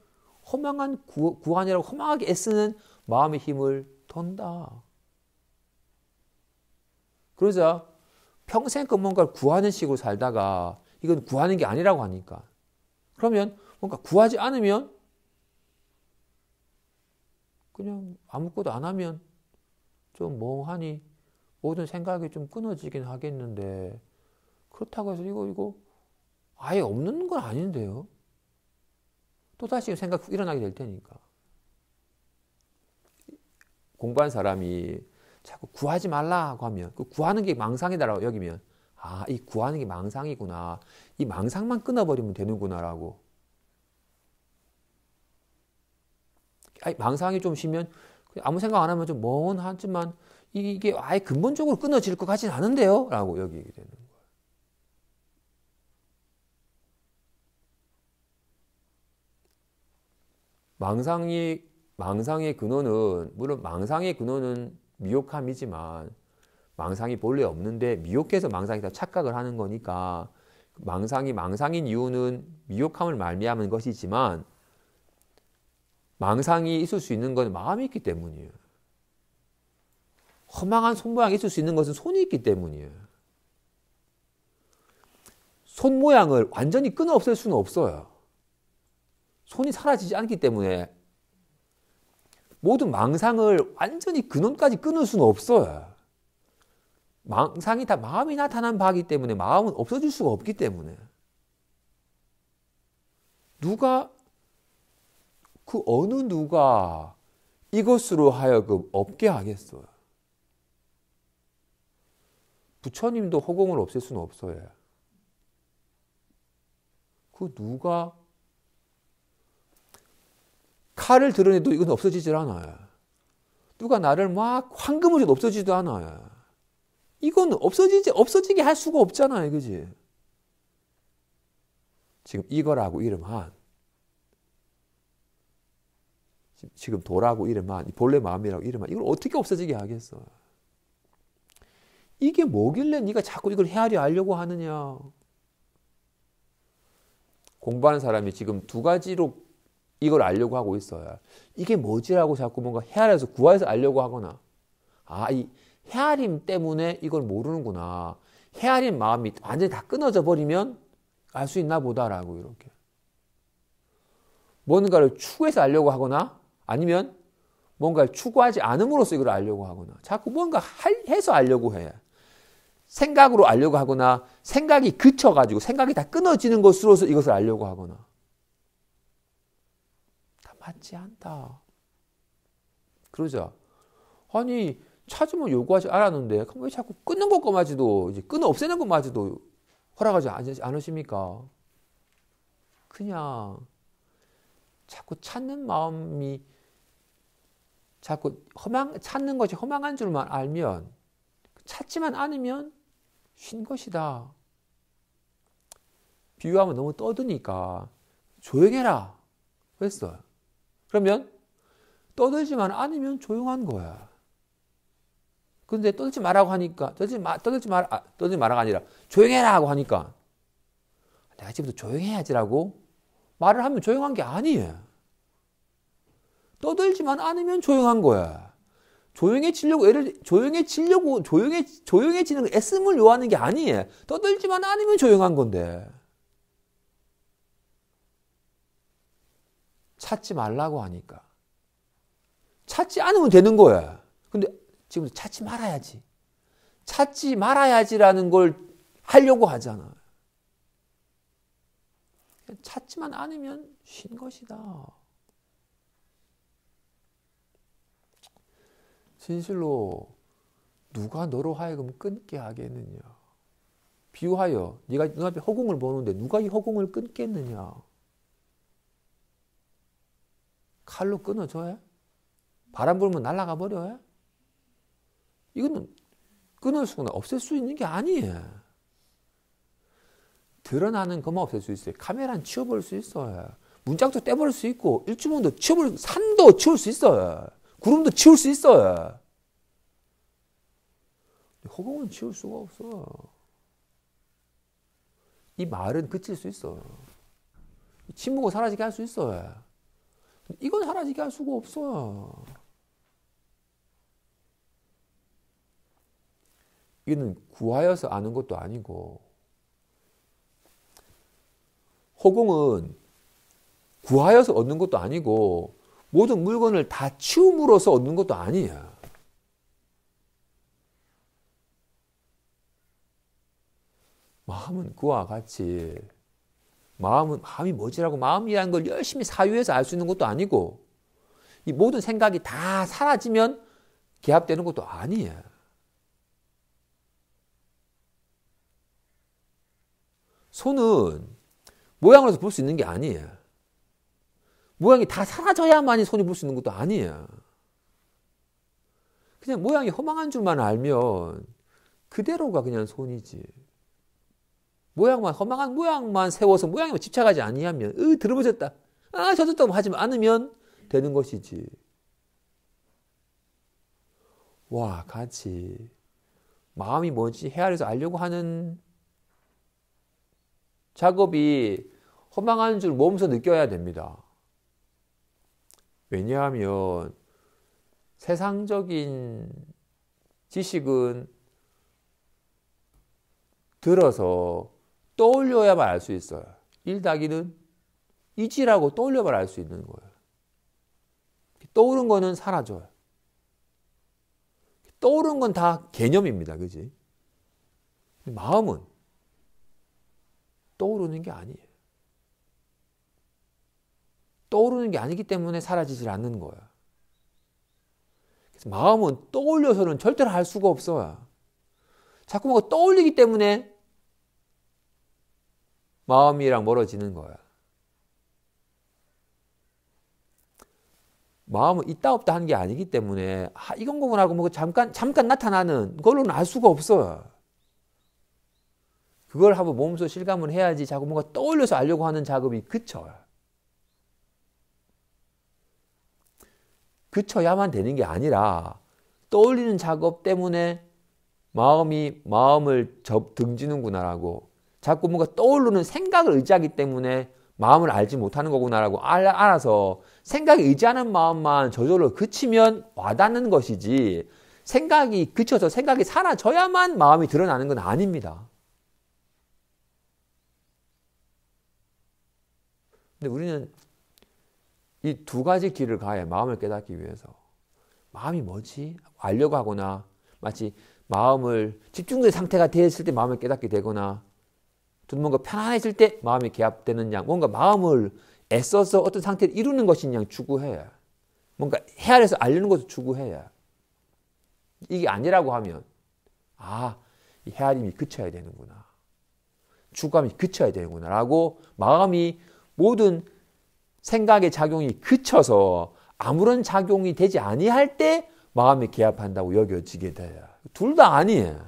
허망한 구한이라고 허망하게 애쓰는 마음의 힘을 던다. 그러자 평생껏 뭔가를 구하는 식으로 살다가 이건 구하는 게 아니라고 하니까 그러면 뭔가 구하지 않으면 그냥 아무것도 안 하면 좀 멍하니 모든 생각이 좀 끊어지긴 하겠는데 그렇다고 해서 이거 아예 없는 건 아닌데요. 또다시 생각 일어나게 될 테니까. 공부한 사람이 자꾸 구하지 말라고 하면 그 구하는 게 망상이다라고 여기면 이 구하는 게 망상이구나. 이 망상만 끊어버리면 되는구나라고. 망상이 좀 쉬면 아무 생각 안 하면 좀 멍하지만 이게 아예 근본적으로 끊어질 것 같진 않은데요? 라고 여기게 되는 거예요. 망상의 근원은 물론 망상의 근원은 미혹함이지만 망상이 본래 없는데 미혹해서 망상이다 착각을 하는 거니까 망상이 망상인 이유는 미혹함을 말미암은 것이지만 망상이 있을 수 있는 건 마음이 있기 때문이에요. 허망한 손 모양이 있을 수 있는 것은 손이 있기 때문이에요. 손 모양을 완전히 끊어 없앨 수는 없어요. 손이 사라지지 않기 때문에 모든 망상을 완전히 근원까지 끊을 수는 없어요. 망상이 다 마음이 나타난 바이기 때문에 마음은 없어질 수가 없기 때문에 그 어느 누가 이것으로 하여금 없게 하겠어요. 부처님도 허공을 없앨 수는 없어요. 그 누가 칼을 드러내도 이건 없어지질 않아요. 누가 나를 막 황금을 줘도 없어지지도 않아요. 이건 없어지게 할 수가 없잖아요. 그지? 지금 이거라고 이름한 지금 도라고 이름한 본래 마음이라고 이름한 이걸 어떻게 없어지게 하겠어? 이게 뭐길래 네가 자꾸 이걸 헤아려 하려고 하느냐? 공부하는 사람이 지금 두 가지로 이걸 알려고 하고 있어요. 이게 뭐지라고 자꾸 뭔가 헤아려서 구해서 알려고 하거나 이 헤아림 때문에 이걸 모르는구나. 헤아린 마음이 완전히 다 끊어져 버리면 알 수 있나 보다라고 이렇게. 뭔가를 추구해서 알려고 하거나 아니면 뭔가를 추구하지 않음으로써 이걸 알려고 하거나 자꾸 뭔가 해서 알려고 해. 생각으로 알려고 하거나 생각이 그쳐가지고 생각이 다 끊어지는 것으로서 이것을 알려고 하거나 다 맞지 않다. 그러자 아니 찾으면 요구하지 않았는데 그럼 왜 자꾸 끊는 것까지도 이제 끊어 없애는 것마저도 허락하지 않으십니까? 그냥 자꾸 찾는 마음이 자꾸 찾는 것이 허망한 줄만 알면 찾지만 않으면 쉰 것이다. 비유하면 너무 떠드니까 조용해라 했어요. 그러면 떠들지만 않으면 조용한 거야. 근데 떠들지 말라고 하니까 떠들지 말라가 아니라 조용해라 하고 하니까 내가 지금부터 조용해야지라고 말을 하면 조용한 게 아니에요. 떠들지만 않으면 조용한 거야. 조용해지는 애씀을 요하는 게 아니에요. 떠들지만 않으면 조용한 건데. 찾지 말라고 하니까. 찾지 않으면 되는 거야. 근데 지금 찾지 말아야지. 찾지 말아야지라는 걸 하려고 하잖아. 찾지만 않으면 쉰 것이다. 진실로 누가 너로 하여금 끊게 하겠느냐. 비유하여 네가 눈앞에 허공을 보는데 누가 이 허공을 끊겠느냐. 칼로 끊어줘야? 바람 불면 날아가 버려요? 이거는 끊을 수나 없앨 수 있는 게 아니에요. 드러나는 것만 없앨 수 있어요. 카메라는 치워버릴 수 있어요. 문짝도 떼버릴 수 있고 일주문도 치워버릴 산도 치울 수 있어요. 구름도 치울 수 있어요. 허공은 치울 수가 없어. 이 말은 그칠 수 있어. 침묵은 사라지게 할 수 있어요. 이건 사라지게 할 수가 없어요. 이거는 구하여서 아는 것도 아니고, 허공은 구하여서 얻는 것도 아니고, 모든 물건을 다 치움으로써 얻는 것도 아니야. 마음은 그와 같이, 마음이 뭐지라고 마음이라는 걸 열심히 사유해서 알 수 있는 것도 아니고, 이 모든 생각이 다 사라지면 개합되는 것도 아니야. 손은 모양으로서 볼 수 있는 게 아니에요. 모양이 다 사라져야만이 손이 볼 수 있는 것도 아니에요. 그냥 모양이 허망한 줄만 알면 그대로가 그냥 손이지. 허망한 모양만 세워서 모양에만 집착하지 아니하면 들어버졌다. 젖었다고 하지 않으면 되는 것이지. 와, 같이 마음이 뭔지 헤아려서 알려고 하는 작업이 허망한 줄 몸소 느껴야 됩니다. 왜냐하면 세상적인 지식은 들어서 떠올려야만 알 수 있어요. 1더하기는 2지라고 떠올려만 알 수 있는 거예요. 떠오른 거는 사라져요. 떠오른 건 다 개념입니다. 그지? 마음은 떠오르는 게 아니에요. 떠오르는 게 아니기 때문에 사라지질 않는 거예요. 그래서 마음은 떠올려서는 절대로 할 수가 없어요. 자꾸 뭔가 떠올리기 때문에 마음이랑 멀어지는 거야. 마음은 있다 없다 하는 게 아니기 때문에 이건 거구나 하고 뭐 잠깐 나타나는 그걸로는 알 수가 없어요. 그걸 한번 몸소 실감을 해야지 자꾸 뭔가 떠올려서 알려고 하는 작업이 그쳐요. 그쳐야만 되는 게 아니라 떠올리는 작업 때문에 마음을 등지는구나라고, 자꾸 뭔가 떠오르는 생각을 의지하기 때문에 마음을 알지 못하는 거구나라고 알아서 생각에 의지하는 마음만 저절로 그치면 와닿는 것이지, 생각이 그쳐서 생각이 사라져야만 마음이 드러나는 건 아닙니다. 근데 우리는 이 두 가지 길을 가야 마음을 깨닫기 위해서, 마음이 뭐지? 알려고 하거나, 마치 마음을 집중된 상태가 되었을 때 마음을 깨닫게 되거나, 또 뭔가 편안해질 때 마음이 개합되는 양, 뭔가 마음을 애써서 어떤 상태를 이루는 것인 양 추구해야, 뭔가 헤아려서 알려는 것을 추구해야. 이게 아니라고 하면 이 헤아림이 그쳐야 되는구나, 추구함이 그쳐야 되는구나 라고 마음이 모든 생각의 작용이 그쳐서 아무런 작용이 되지 아니할 때 마음이 개합한다고 여겨지게 돼요. 둘 다 아니에요.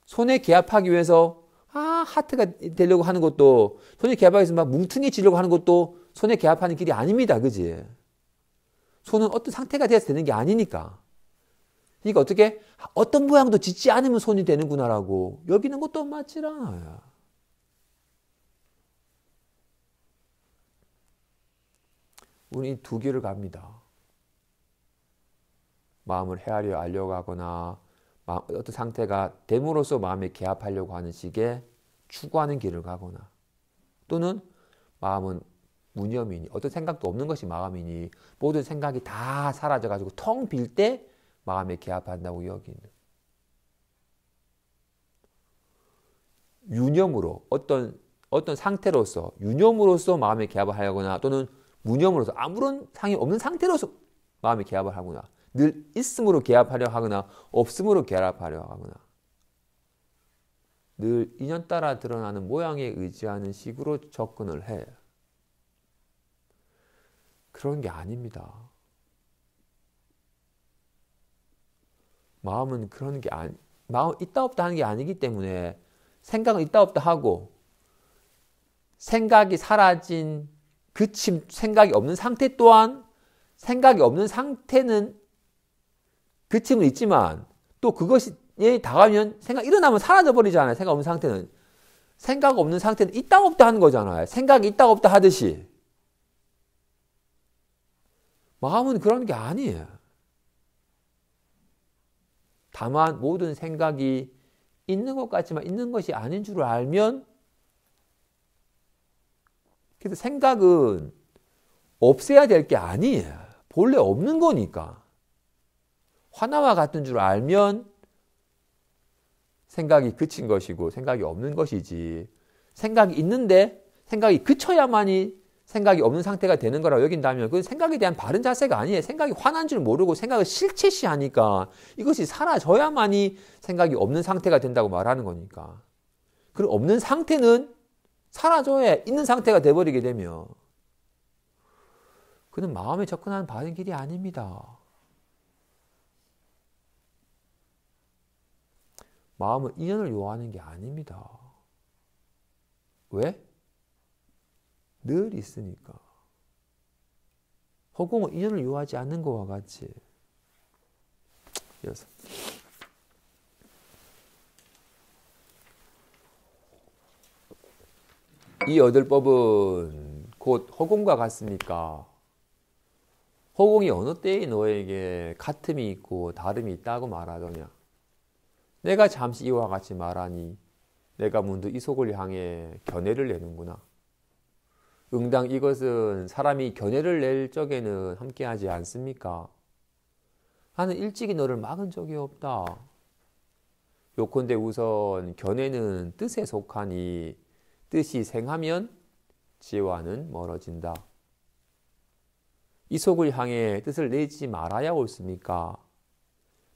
손에 개합하기 위해서 하트가 되려고 하는 것도, 손에 개합하기 위해서 막 뭉퉁해지려고 하는 것도 손에 개합하는 길이 아닙니다. 그지? 손은 어떤 상태가 돼서 되는 게 아니니까. 그러니까 어떻게 어떤 모양도 짓지 않으면 손이 되는구나라고 여기는 것도 맞질 않아요. 우리 두 길을 갑니다. 마음을 헤아려 알려고 하거나 어떤 상태가 됨으로써 마음에 개합하려고 하는 식의 추구하는 길을 가거나, 또는 마음은 무념이니 어떤 생각도 없는 것이 마음이니 모든 생각이 다 사라져가지고 텅 빌 때 마음에 개합한다고 여기는, 유념으로 어떤 상태로서 유념으로서 마음에 개합을 하거나, 또는 무념으로서 아무런 상이 없는 상태로서 마음에 개합을 하거나, 늘 있음으로 개합하려 하거나 없음으로 개합하려 하거나, 늘 인연 따라 드러나는 모양에 의지하는 식으로 접근을 해. 그런 게 아닙니다. 마음은 그런 게 마음 있다 없다 하는 게 아니기 때문에 생각은 있다 없다 하고 생각이 사라진 그침 생각이 없는 상태 또한 생각이 없는 상태는 그침은 있지만 또 그것이 다가면 생각 일어나면 사라져 버리잖아요. 생각 없는 상태는. 생각 없는 상태는 있다 없다 하는 거잖아요. 생각이 있다 없다 하듯이. 마음은 그런 게 아니에요. 다만 모든 생각이 있는 것 같지만 있는 것이 아닌 줄 알면 그래서 생각은 없애야 될 게 아니에요. 본래 없는 거니까. 하나와 같은 줄 알면 생각이 그친 것이고 생각이 없는 것이지. 생각이 있는데 생각이 그쳐야만이 생각이 없는 상태가 되는 거라고 여긴다면 그건 생각에 대한 바른 자세가 아니에요. 생각이 화난 줄 모르고 생각을 실체시하니까 이것이 사라져야만이 생각이 없는 상태가 된다고 말하는 거니까. 그리고 없는 상태는 사라져야 있는 상태가 돼버리게 되면 그는 마음에 접근하는 바른 길이 아닙니다. 마음은 인연을 요하는 게 아닙니다. 왜? 늘 있으니까. 허공은 인연을 요하지 않는 것과 같이. 이어서. 이 얻을 법은 곧 허공과 같습니까? 허공이 어느 때에 너에게 같음이 있고 다름이 있다고 말하더냐? 내가 잠시 이와 같이 말하니 내가 문득 이 속을 향해 견해를 내는구나. 응당 이것은 사람이 견해를 낼 적에는 함께하지 않습니까? 나는 일찍이 너를 막은 적이 없다. 요컨대 우선 견해는 뜻에 속하니 뜻이 생하면 지혜와는 멀어진다. 이 속을 향해 뜻을 내지 말아야 옳습니까?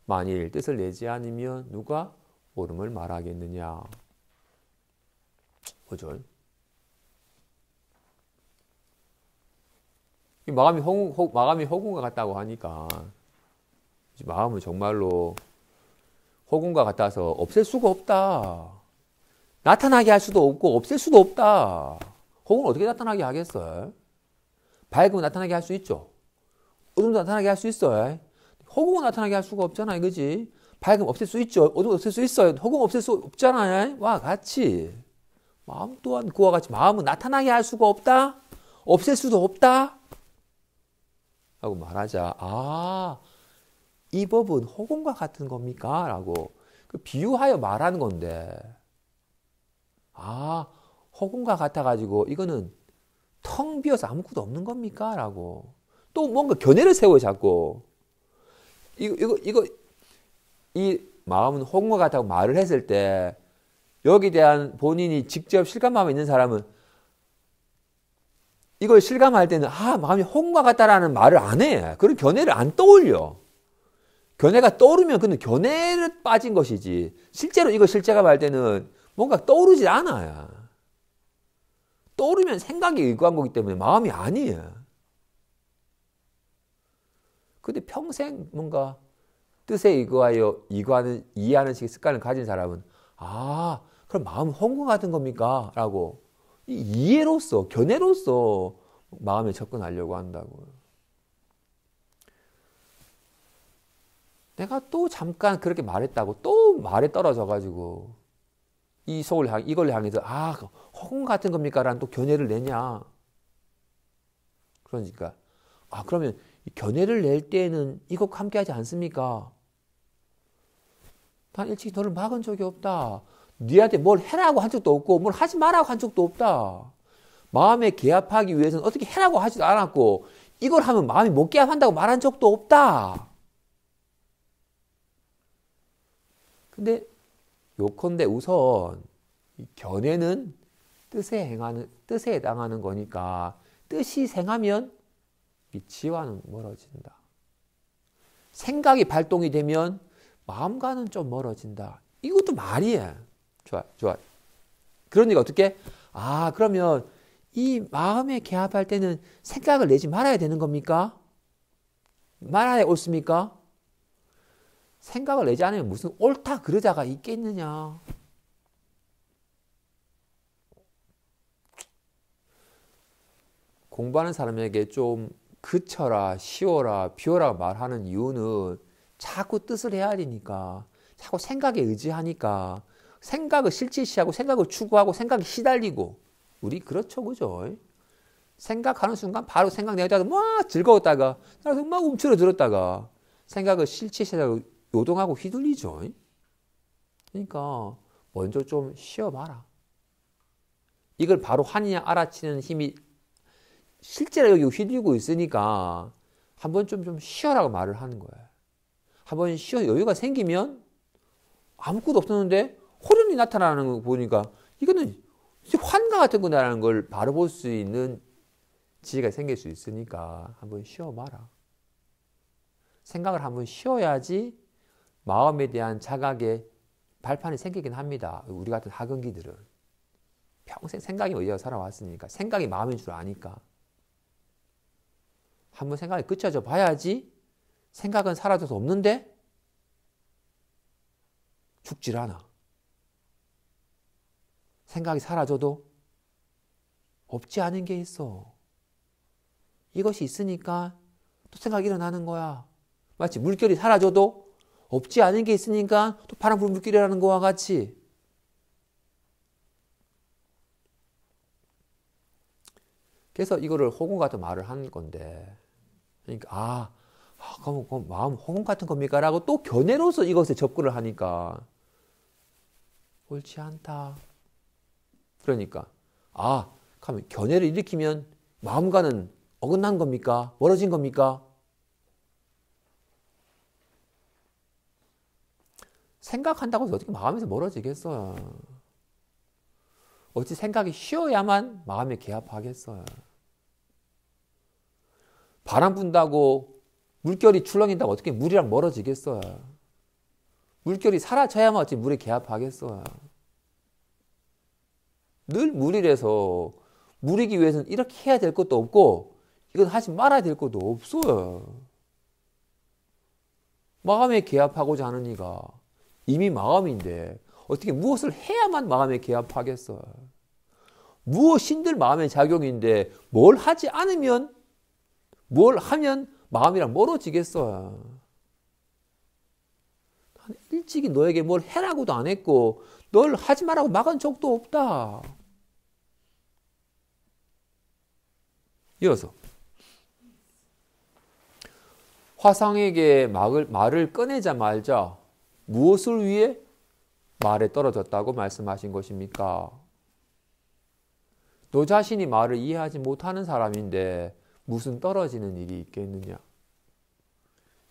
만일 뜻을 내지 않으면 누가 옳음을 말하겠느냐. 5절. 마감이 허공과 같다고 하니까 마음은 정말로 허공과 같아서 없앨 수가 없다. 나타나게 할 수도 없고 없앨 수도 없다. 허공을 어떻게 나타나게 하겠어요? 밝으면 나타나게 할 수 있죠. 어둠도 나타나게 할 수 있어요. 허공은 나타나게 할 수가 없잖아요. 그지? 밝으면 없앨 수 있죠. 어둠은 없앨 수 있어요. 허공은 없앨 수 없잖아요. 와 같이 마음 또한 그와 같이 마음은 나타나게 할 수가 없다. 없앨 수도 없다. 라고 말하자. 아, 이 법은 허공과 같은 겁니까? 라고 비유하여 말하는 건데 아, 허공과 같아가지고 이거는 텅 비어서 아무것도 없는 겁니까? 라고 또 뭔가 견해를 세워 자꾸 이 마음은 허공과 같다고 말을 했을 때 여기에 대한 본인이 직접 실감하고 있는 사람은 이걸 실감할 때는 마음이 허공과 같다라는 말을 안 해. 그런 견해를 안 떠올려. 견해가 떠오르면 그는 견해를 빠진 것이지 실제로 이거 실제감할 때는 뭔가 떠오르지 않아요. 떠오르면 생각이 의거한 거기 때문에 마음이 아니에요. 근데 평생 뭔가 뜻에 의거하여 이해하는 식의 습관을 가진 사람은 그럼 마음은 허공 같은 겁니까? 라고 이해로서 견해로서 마음에 접근하려고 한다고요. 내가 또 잠깐 그렇게 말했다고 또 말에 떨어져가지고 이걸 향해서 허공 같은 겁니까? 라는 또 견해를 내냐. 그러니까 그러면 견해를 낼 때에는 이것과 함께 하지 않습니까? 난 일찍이 너를 막은 적이 없다. 네한테 뭘 해라고 한 적도 없고 뭘 하지 말라고 한 적도 없다. 마음에 개합하기 위해서는 어떻게 해라고 하지도 않았고 이걸 하면 마음이 못 개합한다고 말한 적도 없다. 근데 요컨대 우선 견해는 뜻에 해당하는 거니까 뜻이 생하면 지혜와는 멀어진다. 생각이 발동이 되면 마음과는 좀 멀어진다. 이것도 말이에요. 좋아. 그러니까 어떻게? 아, 그러면 이 마음에 개합할 때는 생각을 내지 말아야 되는 겁니까? 말아야 옳습니까? 생각을 내지 않으면 무슨 옳다 그러자가 있겠느냐. 공부하는 사람에게 좀 그쳐라, 쉬워라, 비워라 말하는 이유는 자꾸 뜻을 헤아리니까, 자꾸 생각에 의지하니까, 생각을 실질시하고 생각을 추구하고 생각이 시달리고, 우리 그렇죠, 그죠? 생각하는 순간 바로 생각 내다가 막 즐거웠다가 나도 막 움츠러들었다가 생각을 실체시하고 요동하고 휘둘리죠. 그러니까 먼저 좀 쉬어봐라. 이걸 바로 하느냐 알아채는 힘이 실제로 여기 휘둘리고 있으니까 한번 좀 쉬어라고 말을 하는 거예요. 한번 쉬어 여유가 생기면 아무것도 없었는데 호련이 나타나는 거 보니까 이거는 환각 같은 거라는 걸 바로 볼 수 있는 지혜가 생길 수 있으니까 한번 쉬어봐라. 생각을 한번 쉬어야지 마음에 대한 자각의 발판이 생기긴 합니다. 우리 같은 학원기들은 평생 생각이 의해서 살아왔으니까 생각이 마음인 줄 아니까 한번 생각이 그쳐져 봐야지 생각은 사라져서 없는데 죽질 않아. 생각이 사라져도 없지 않은 게 있어. 이것이 있으니까 또 생각이 일어나는 거야. 마치 물결이 사라져도 없지 않은 게 있으니까 또 바람 부는 물결이라는 거와 같이. 그래서 이거를 호공 같은 말을 하는 건데, 그러니까 그럼 마음 호공 같은 겁니까? 라고 또 견해로서 이것에 접근을 하니까 옳지 않다. 그러니까 그러면 견해를 일으키면 마음과는 어긋난 겁니까? 멀어진 겁니까? 생각한다고 해서 어떻게 마음에서 멀어지겠어요? 어찌 생각이 쉬어야만 마음에 개합하겠어요? 바람 분다고 물결이 출렁인다고 어떻게 물이랑 멀어지겠어요? 물결이 사라져야만 어찌 물에 개합하겠어요? 늘 물이라서 물이기 위해서는 이렇게 해야 될 것도 없고 이건 하지 말아야 될 것도 없어요. 마음에 개합하고자 하는 이가 이미 마음인데 어떻게 무엇을 해야만 마음에 개합하겠어요? 무엇인들 마음의 작용인데 뭘 하지 않으면 뭘 하면 마음이랑 멀어지겠어요? 일찍이 너에게 뭘 해라고도 안 했고 널 하지 말라고 막은 적도 없다. 이어서 화상에게 말을 꺼내자 말자 무엇을 위해 말에 떨어졌다고 말씀하신 것입니까? 너 자신이 말을 이해하지 못하는 사람인데 무슨 떨어지는 일이 있겠느냐?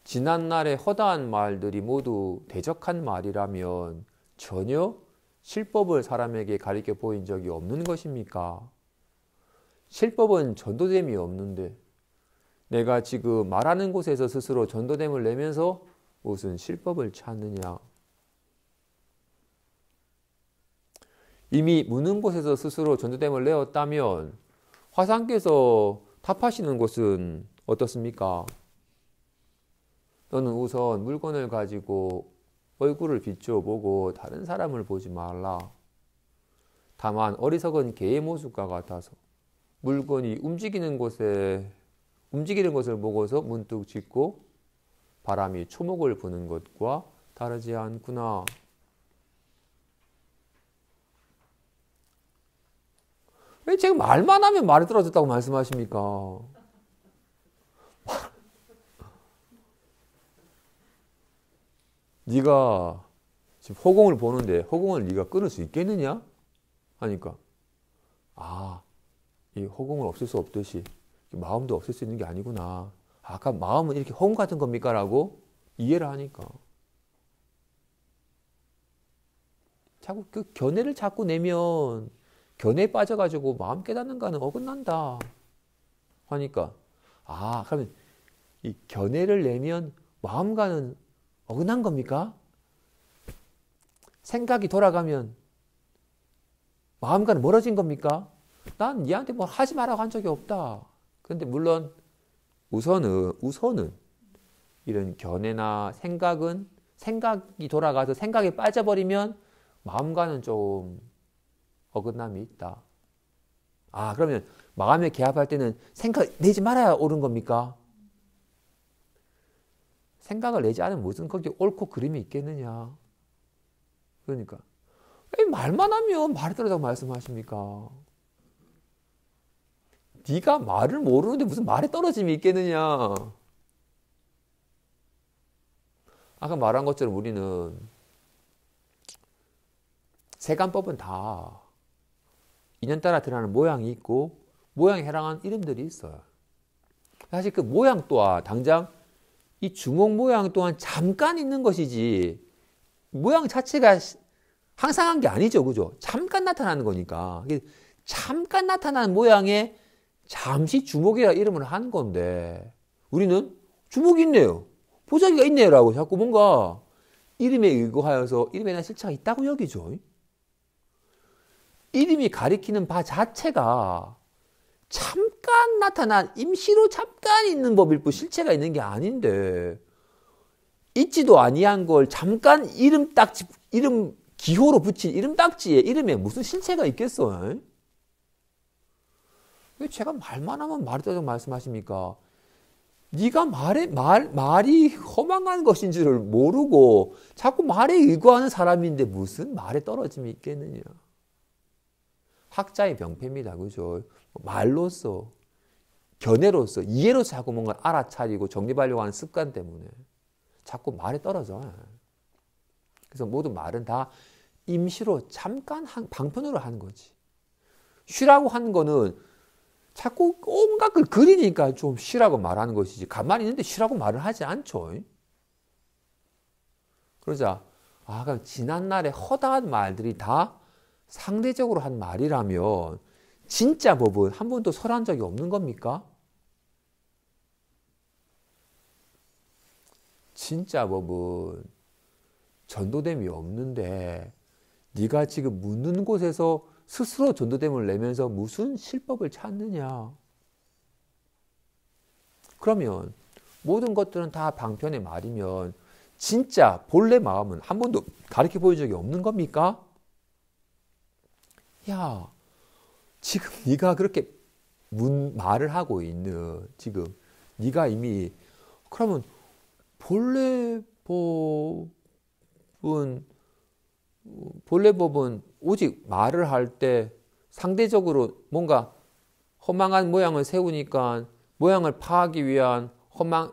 지난날의 허다한 말들이 모두 대적한 말이라면 전혀 실법을 사람에게 가르쳐 보인 적이 없는 것입니까? 실법은 전도됨이 없는데 내가 지금 말하는 곳에서 스스로 전도됨을 내면서 무슨 실법을 찾느냐? 이미 무는 곳에서 스스로 전도됨을 내었다면 화상께서 답하시는 것은 어떻습니까? 너는 우선 물건을 가지고 얼굴을 비추어보고 다른 사람을 보지 말라. 다만 어리석은 개의 모습과 같아서 물건이 움직이는 것을 보고서 문득 짖고 바람이 초목을 부는 것과 다르지 않구나. 왜 제가 말만 하면 말이 떨어졌다고 말씀하십니까? 네가 지금 허공을 보는데 허공을 네가 끊을 수 있겠느냐? 하니까 이 허공을 없앨 수 없듯이 마음도 없앨 수 있는 게 아니구나. 아까 마음은 이렇게 허공 같은 겁니까? 라고 이해를 하니까 자꾸 그 견해를 자꾸 내면 견해에 빠져가지고 마음 깨닫는 거는 어긋난다 하니까 그러면 이 견해를 내면 마음과는 어긋난 겁니까? 생각이 돌아가면 마음과는 멀어진 겁니까? 난 얘한테 뭐 하지 말라고 한 적이 없다. 그런데 물론 우선은 이런 견해나 생각이 돌아가서 생각에 빠져버리면 마음과는 좀 어긋남이 있다. 아, 그러면 마음에 개합할 때는 생각 내지 말아야 옳은 겁니까? 생각을 내지 않으면 무슨 거기 옳고 그름이 있겠느냐. 그러니까 말만 하면 말이 떨어지다고 말씀하십니까? 네가 말을 모르는데 무슨 말에 떨어짐이 있겠느냐. 아까 말한 것처럼 우리는 세간법은 다 인연 따라 드러나는 모양이 있고 모양에 해당하는 이름들이 있어요. 사실 그 모양 또한 당장 이 주먹 모양 또한 잠깐 있는 것이지 모양 자체가 항상 한 게 아니죠. 그죠? 잠깐 나타나는 거니까. 잠깐 나타나는 모양에 잠시 주먹이라 이름을 한 건데 우리는 주먹이 있네요. 보자기가 있네요. 라고 자꾸 뭔가 이름에 의거하여서 이름에 대한 실체가 있다고 여기죠. 이름이 가리키는 바 자체가 잠깐 나타난 임시로 잠깐 있는 법일 뿐 실체가 있는 게 아닌데 있지도 아니한 걸 잠깐 이름 기호로 붙인 이름 딱지에 이름에 무슨 실체가 있겠어요? 왜 제가 말만 하면 말이 떨어져 말씀하십니까? 네가 말이 허망한 것인 줄을 모르고 자꾸 말에 의거하는 사람인데 무슨 말에 떨어짐이 있겠느냐. 학자의 병폐입니다. 그죠? 말로써, 견해로서, 이해로서 자꾸 뭔가 알아차리고 정립하려고 하는 습관 때문에 자꾸 말에 떨어져. 그래서 모든 말은 다 임시로 잠깐 방편으로 하는 거지. 쉬라고 하는 거는 자꾸 온갖 걸 그리니까 좀 쉬라고 말하는 것이지 가만히 있는데 쉬라고 말을 하지 않죠. 그러자 그럼 지난날에 허다한 말들이 다 상대적으로 한 말이라면 진짜 법은 한 번도 설한 적이 없는 겁니까? 진짜 법은 전도됨이 없는데 네가 지금 묻는 곳에서 스스로 전도됨을 내면서 무슨 실법을 찾느냐. 그러면 모든 것들은 다 방편의 말이면 진짜 본래 마음은 한 번도 가르쳐 보인 적이 없는 겁니까? 야, 지금 네가 그렇게 말을 하고 있는 지금 네가 이미 그러면 본래 법은 오직 말을 할 때 상대적으로 뭔가 허망한 모양을 세우니까 모양을 파하기 위한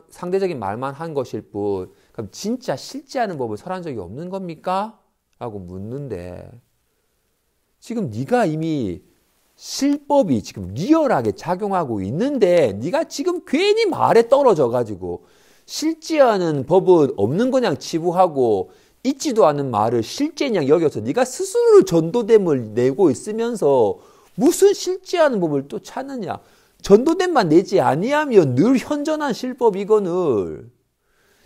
상대적인 말만 한 것일 뿐 그럼 진짜 실제하는 법을 설한 적이 없는 겁니까? 라고 묻는데 지금 네가 이미 실법이 지금 리얼하게 작용하고 있는데 네가 지금 괜히 말에 떨어져 가지고 실제하는 법은 없는 거냥 치부하고 있지도 않은 말을 실제냐 여겨서 네가 스스로 전도됨을 내고 있으면서 무슨 실제하는 법을 또 찾느냐. 전도됨만 내지 아니하면 늘 현존한 실법이거늘.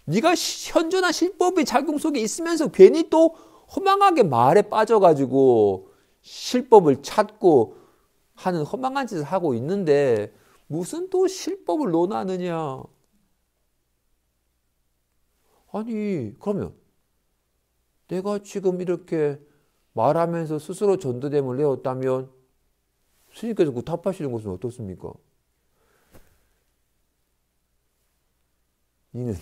네가 현존한 실법의 작용 속에 있으면서 괜히 또 허망하게 말에 빠져가지고 실법을 찾고 하는 허망한 짓을 하고 있는데 무슨 또 실법을 논하느냐. 아니 그러면 내가 지금 이렇게 말하면서 스스로 전도됨을 내었다면 스님께서 그 답하시는 것은 어떻습니까? 니는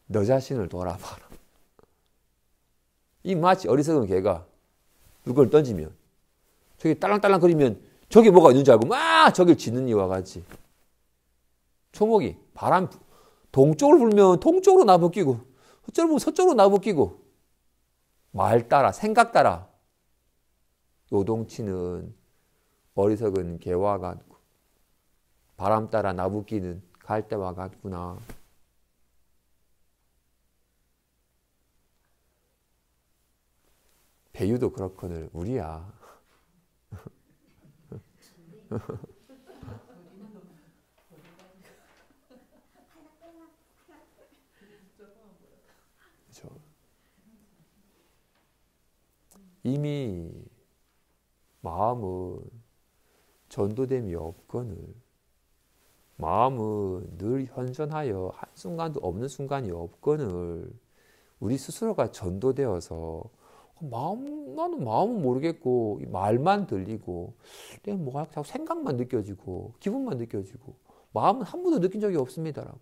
너 자신을 돌아봐라. 이 마치 어리석은 개가 물건을 던지면 저기 딸랑딸랑 거리면 저기 뭐가 있는 줄 알고 막 저길 짖는 이와 같이 초목이 바람 동쪽으로 불면 동쪽으로 나부끼고 서쪽으로 불면 서쪽으로 나부끼고 말 따라 생각 따라 요동치는 어리석은 개와 같고 바람 따라 나부끼는 갈대와 같구나. 배유도 그렇거늘 우리야. 이미 마음은 전도됨이 없거늘 마음은 늘 현존하여 한순간도 없는 순간이 없거늘 우리 스스로가 전도되어서 나는 마음은 모르겠고 말만 들리고 내가 뭐가 자꾸 생각만 느껴지고 기분만 느껴지고 마음은 한 번도 느낀 적이 없습니다라고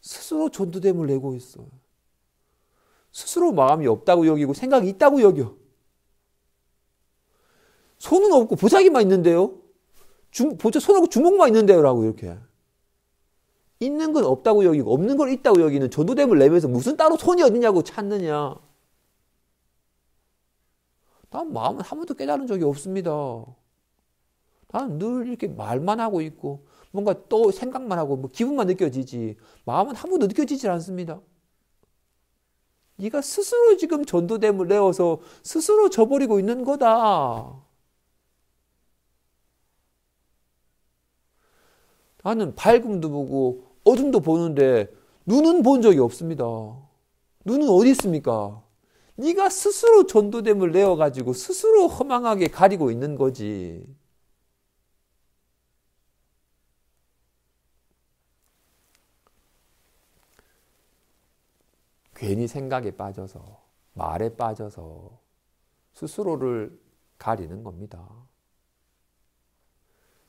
스스로 전도됨을 내고 있어요. 스스로 마음이 없다고 여기고 생각이 있다고 여겨. 손은 없고 보자기만 있는데요. 손하고 주먹만 있는데요 라고 이렇게. 있는 건 없다고 여기고 없는 걸 있다고 여기는 전도됨을 내면서 무슨 따로 손이 어디냐고 찾느냐. 난 마음은 한 번도 깨달은 적이 없습니다. 나는 늘 이렇게 말만 하고 있고 뭔가 또 생각만 하고 뭐 기분만 느껴지지 마음은 한 번도 느껴지질 않습니다. 네가 스스로 지금 전도됨을 내어서 스스로 져버리고 있는 거다. 나는 밝음도 보고 어둠도 보는데 눈은 본 적이 없습니다. 눈은 어디 있습니까? 네가 스스로 전도됨을 내어가지고 스스로 허망하게 가리고 있는 거지. 괜히 생각에 빠져서 말에 빠져서 스스로를 가리는 겁니다.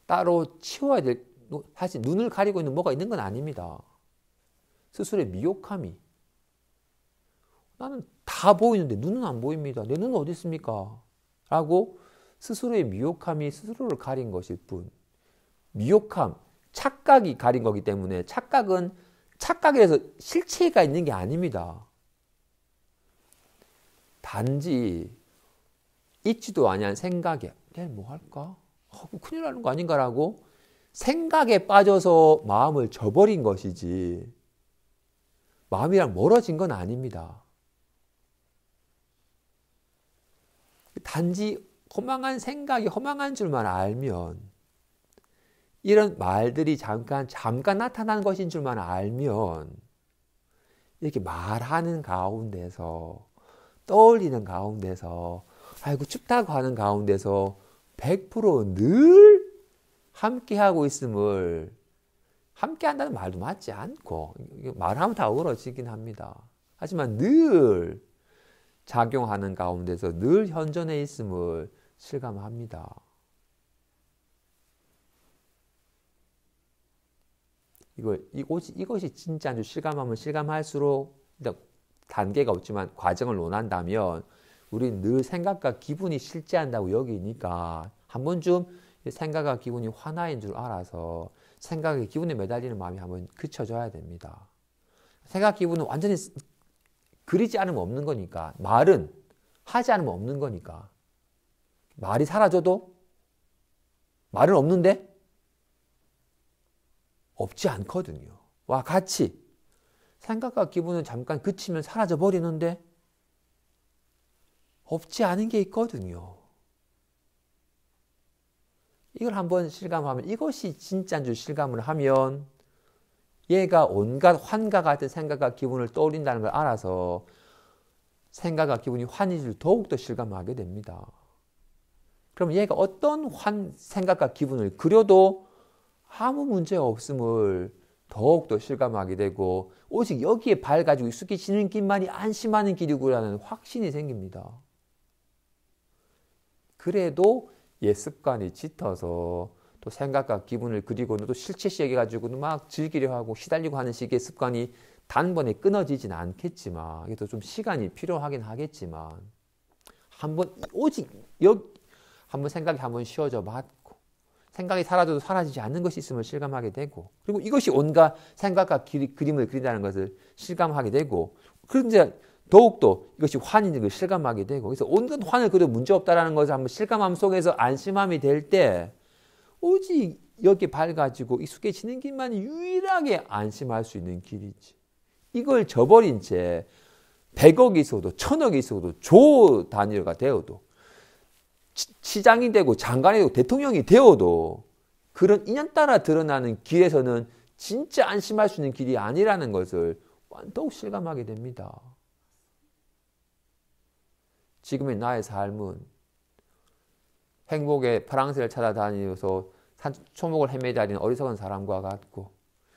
따로 치워야 될 사실 눈을 가리고 있는 뭐가 있는 건 아닙니다. 스스로의 미혹함이 나는 다 보이는데 눈은 안 보입니다. 내 눈은 어디 있습니까? 라고 스스로의 미혹함이 스스로를 가린 것일 뿐 미혹함, 착각이 가린 거기 때문에 착각은 착각에서 실체가 있는 게 아닙니다. 단지 있지도 아니한 생각에 내일 뭐 할까? 큰일 나는 거 아닌가라고 생각에 빠져서 마음을 저버린 것이지 마음이랑 멀어진 건 아닙니다. 단지 허망한 생각이 허망한 줄만 알면 이런 말들이 잠깐 나타난 것인 줄만 알면 이렇게 말하는 가운데서 떠올리는 가운데서 아이고 춥다고 하는 가운데서 100%늘 함께하고 있음을 함께한다는 말도 맞지 않고 말하면 다 어그러지긴 합니다. 하지만 늘 작용하는 가운데서 늘 현존해 있음을 실감합니다. 이것이 진짜 실감하면 실감할수록 단계가 없지만 과정을 논한다면 우리는 늘 생각과 기분이 실제한다고 여기니까 한 번쯤 생각과 기분이 하나인 줄 알아서 생각과 기분에 매달리는 마음이 한번 그쳐져야 됩니다. 생각 기분은 완전히 그리지 않으면 없는 거니까 말은 하지 않으면 없는 거니까 말이 사라져도 말은 없는데 없지 않거든요. 와 같이 생각과 기분은 잠깐 그치면 사라져 버리는데 없지 않은 게 있거든요. 이걸 한번 실감하면 이것이 진짜인 줄 실감을 하면 얘가 온갖 환과 같은 생각과 기분을 떠올린다는 걸 알아서 생각과 기분이 환인 줄 더욱더 실감하게 됩니다. 그럼 얘가 어떤 생각과 기분을 그려도 아무 문제 없음을 더욱더 실감하게 되고 오직 여기에 발 가지고 익숙해지는 길만이 안심하는 길이구라는 확신이 생깁니다. 그래도 옛 습관이 짙어서 또 생각과 기분을 그리고 또 실체시 여겨가지고 막 즐기려 하고 시달리고 하는 식의 습관이 단번에 끊어지진 않겠지만 이게 또 좀 시간이 필요하긴 하겠지만 한번 오직 여기 한번 생각이 한번 쉬어져 맞고 생각이 사라져도 사라지지 않는 것이 있음을 실감하게 되고 그리고 이것이 온갖 생각과 그림을 그린다는 것을 실감하게 되고 그런데 더욱더 이것이 환인 걸 실감하게 되고 그래서 온갖 환을 그려도 문제없다라는 것을 한번 실감함 속에서 안심함이 될 때 오직 여기에 발 가지고 익숙해지는 길만 유일하게 안심할 수 있는 길이지. 이걸 저버린 채 100억이 있어도 1000억이 있어도 조 단위가 되어도 시장이 되고 장관이 되고 대통령이 되어도 그런 인연 따라 드러나는 길에서는 진짜 안심할 수 있는 길이 아니라는 것을 더욱 실감하게 됩니다. 지금의 나의 삶은 행복의 파랑새를 찾아다니면서 초목을 헤매다니는 어리석은 사람과 같고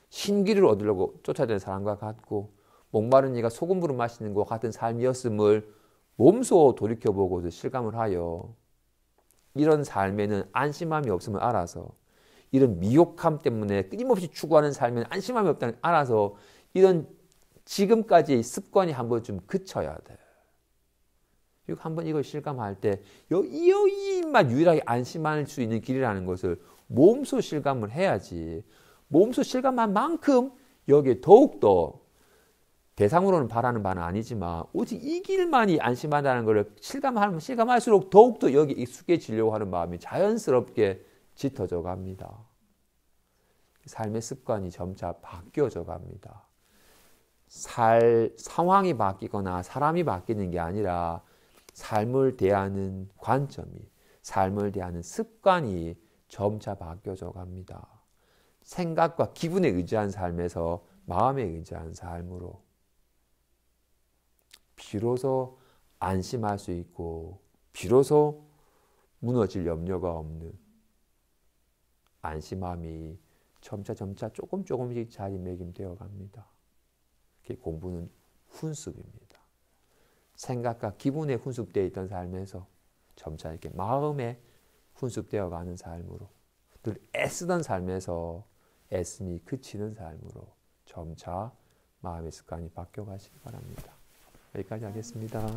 신기를 얻으려고 쫓아다니는 사람과 같고 목마른 이가 소금물을 마시는 것과 같은 삶이었음을 몸소 돌이켜보고 실감을 하여 이런 삶에는 안심함이 없음을 알아서 이런 미혹함 때문에 끊임없이 추구하는 삶에는 안심함이 없다는 알아서 이런 지금까지의 습관이 한번 좀 그쳐야 돼. 한번 이걸 실감할 때 여기만 유일하게 안심할 수 있는 길이라는 것을 몸소 실감을 해야지. 몸소 실감한 만큼 여기에 더욱더 대상으로는 바라는 바는 아니지만 오직 이 길만이 안심한다는 것을 실감할수록 더욱더 여기 익숙해지려고 하는 마음이 자연스럽게 짙어져 갑니다. 삶의 습관이 점차 바뀌어져 갑니다. 상황이 바뀌거나 사람이 바뀌는 게 아니라 삶을 대하는 관점이, 삶을 대하는 습관이 점차 바뀌어져 갑니다. 생각과 기분에 의지한 삶에서 마음에 의지한 삶으로 비로소 안심할 수 있고 비로소 무너질 염려가 없는 안심함이 점차 조금씩 자리매김되어 갑니다. 공부는 훈습입니다. 생각과 기분에 훈습되어 있던 삶에서 점차 이렇게 마음에 훈습되어 가는 삶으로 늘 애쓰던 삶에서 애씀이 그치는 삶으로 점차 마음의 습관이 바뀌어 가시기 바랍니다. 여기까지 하겠습니다.